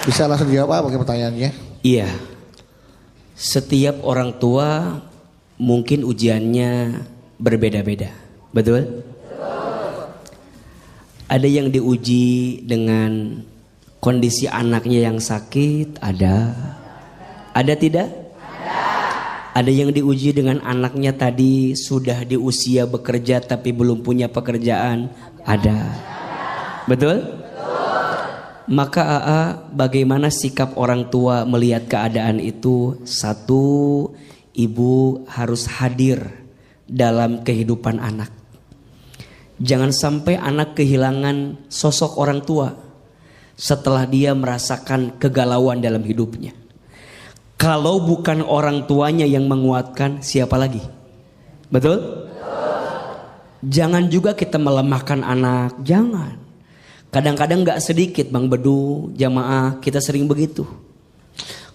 Bisa langsung dijawab apa pertanyaannya? Iya. Setiap orang tua mungkin ujiannya berbeda-beda. Betul? Ada yang diuji dengan kondisi anaknya yang sakit, ada. Ada tidak? Ada yang diuji dengan anaknya tadi sudah di usia bekerja tapi belum punya pekerjaan, ada. Betul? Maka bagaimana sikap orang tua melihat keadaan itu? Satu, ibu harus hadir dalam kehidupan anak. Jangan sampai anak kehilangan sosok orang tua setelah dia merasakan kegalauan dalam hidupnya. Kalau bukan orang tuanya yang menguatkan, siapa lagi? Betul? Jangan juga kita melemahkan anak, jangan. Kadang-kadang gak sedikit Bang Bedu, jamaah kita sering begitu.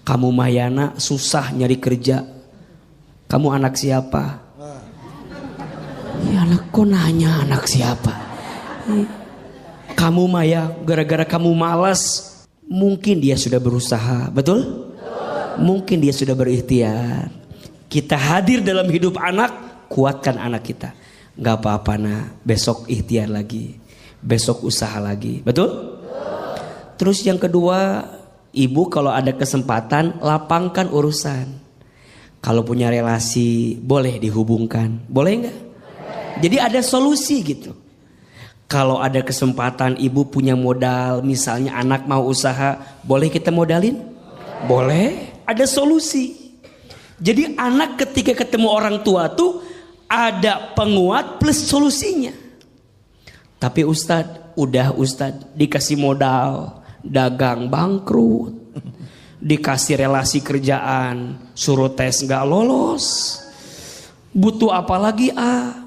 Kamu Mahyana susah nyari kerja. Kamu anak siapa? Ya anak, kok nanya anak siapa? Kamu Maya, gara-gara kamu malas, mungkin dia sudah berusaha, betul? Mungkin dia sudah berikhtiar. Kita hadir dalam hidup anak, kuatkan anak kita. Gak apa-apa nak, besok ikhtiar lagi, besok usaha lagi, betul? Terus yang kedua, ibu kalau ada kesempatan lapangkan urusan. Kalau punya relasi boleh dihubungkan, boleh nggak? Jadi ada solusi gitu. Kalau ada kesempatan ibu punya modal, misalnya anak mau usaha, boleh kita modalin? Boleh. Ada solusi. Jadi anak ketika ketemu orang tua tuh ada penguat plus solusinya. Tapi Ustadz dikasih modal, dagang bangkrut, dikasih relasi kerjaan, suruh tes nggak lolos, butuh apa lagi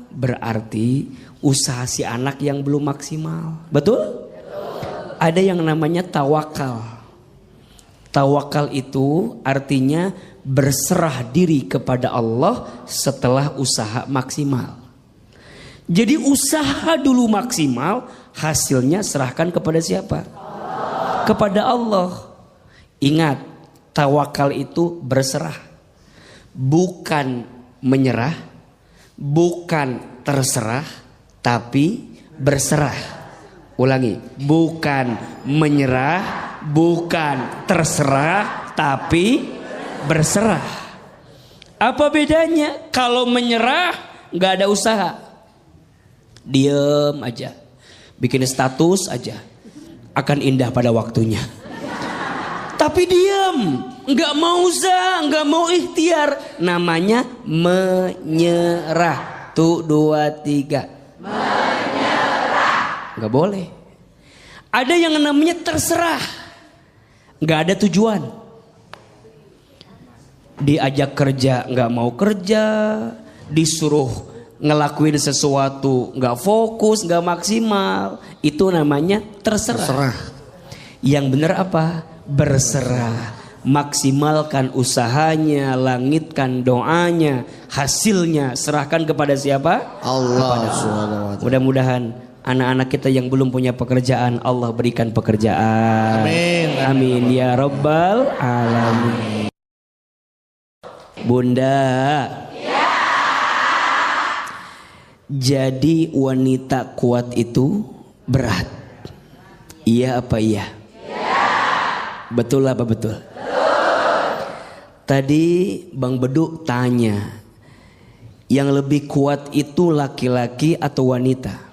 berarti usaha si anak yang belum maksimal, betul? Ada yang namanya tawakal. Tawakal itu artinya berserah diri kepada Allah setelah usaha maksimal. Jadi usaha dulu maksimal, hasilnya serahkan kepada siapa? Kepada Allah. Ingat, tawakal itu berserah, bukan menyerah, bukan terserah, tapi berserah. Ulangi, bukan menyerah, bukan terserah, tapi berserah. Apa bedanya? Kalau menyerah nggak ada usaha, diem aja, bikin status aja, akan indah pada waktunya. Tapi diam, nggak mau usaha, nggak mau ikhtiar, namanya menyerah. Tuh 2, 3. Menyerah. Nggak boleh. Ada yang namanya terserah, nggak ada tujuan. Diajak kerja nggak mau kerja, disuruh ngelakuin sesuatu nggak fokus, nggak maksimal. Itu namanya terserah. Yang benar apa? Berserah. Maksimalkan usahanya, langitkan doanya, hasilnya serahkan kepada siapa? Allah. Mudah-mudahan anak-anak kita yang belum punya pekerjaan, Allah berikan pekerjaan. Amin. Amin ya Rabbal Alamin. Bunda, jadi wanita kuat itu berat. Iya apa iya? Betul apa betul? Tadi Bang Bedu tanya, yang lebih kuat itu laki-laki atau wanita?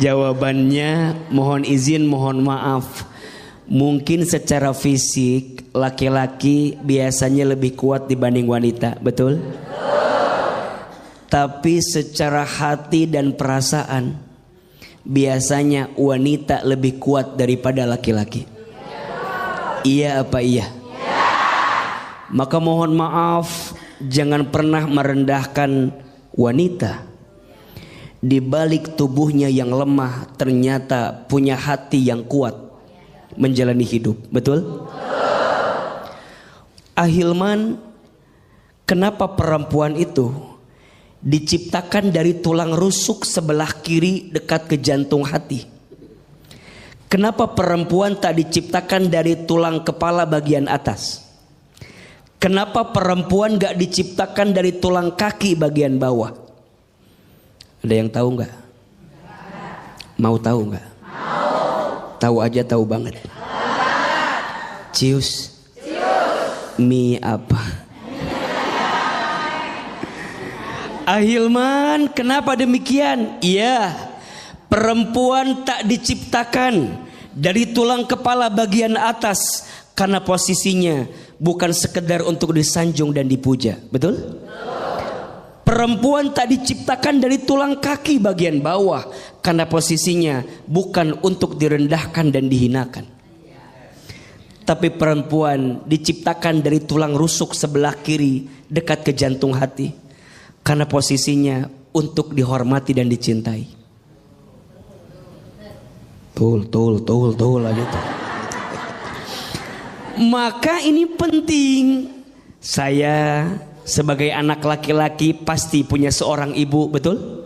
Jawabannya mohon izin, mohon maaf. Mungkin secara fisik laki-laki biasanya lebih kuat dibanding wanita, betul? Tapi secara hati dan perasaan biasanya wanita lebih kuat daripada laki-laki. Iya apa iya? Maka mohon maaf, jangan pernah merendahkan wanita. Di balik tubuhnya yang lemah ternyata punya hati yang kuat menjalani hidup, betul? Ahilman, kenapa perempuan itu diciptakan dari tulang rusuk sebelah kiri dekat ke jantung hati? Kenapa perempuan tak diciptakan dari tulang kepala bagian atas? Kenapa perempuan gak diciptakan dari tulang kaki bagian bawah? Ada yang tahu nggak? Mau tahu nggak? Tahu aja, tahu banget. Cius. Mie apa? Ahilman, kenapa demikian? Iya, perempuan tak diciptakan dari tulang kepala bagian atas karena posisinya bukan sekedar untuk disanjung dan dipuja, betul? Perempuan tak diciptakan dari tulang kaki bagian bawah karena posisinya bukan untuk direndahkan dan dihinakan. Tapi perempuan diciptakan dari tulang rusuk sebelah kiri dekat ke jantung hati karena posisinya untuk dihormati dan dicintai. Tul aja tuh. Maka ini penting. Saya sebagai anak laki-laki pasti punya seorang ibu, betul?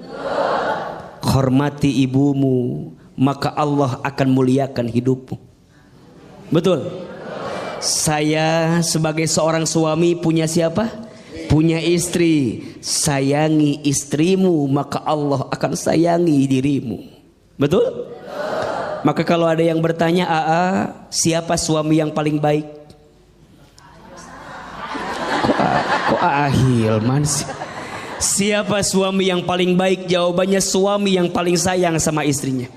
Hormati ibumu, maka Allah akan muliakan hidupmu. Betul? Saya sebagai seorang suami punya siapa? Punya istri. Sayangi istrimu, maka Allah akan sayangi dirimu. Betul? Maka kalau ada yang bertanya, siapa suami yang paling baik? Kok Ahilman sih? Siapa suami yang paling baik? Jawabannya suami yang paling sayang sama istrinya.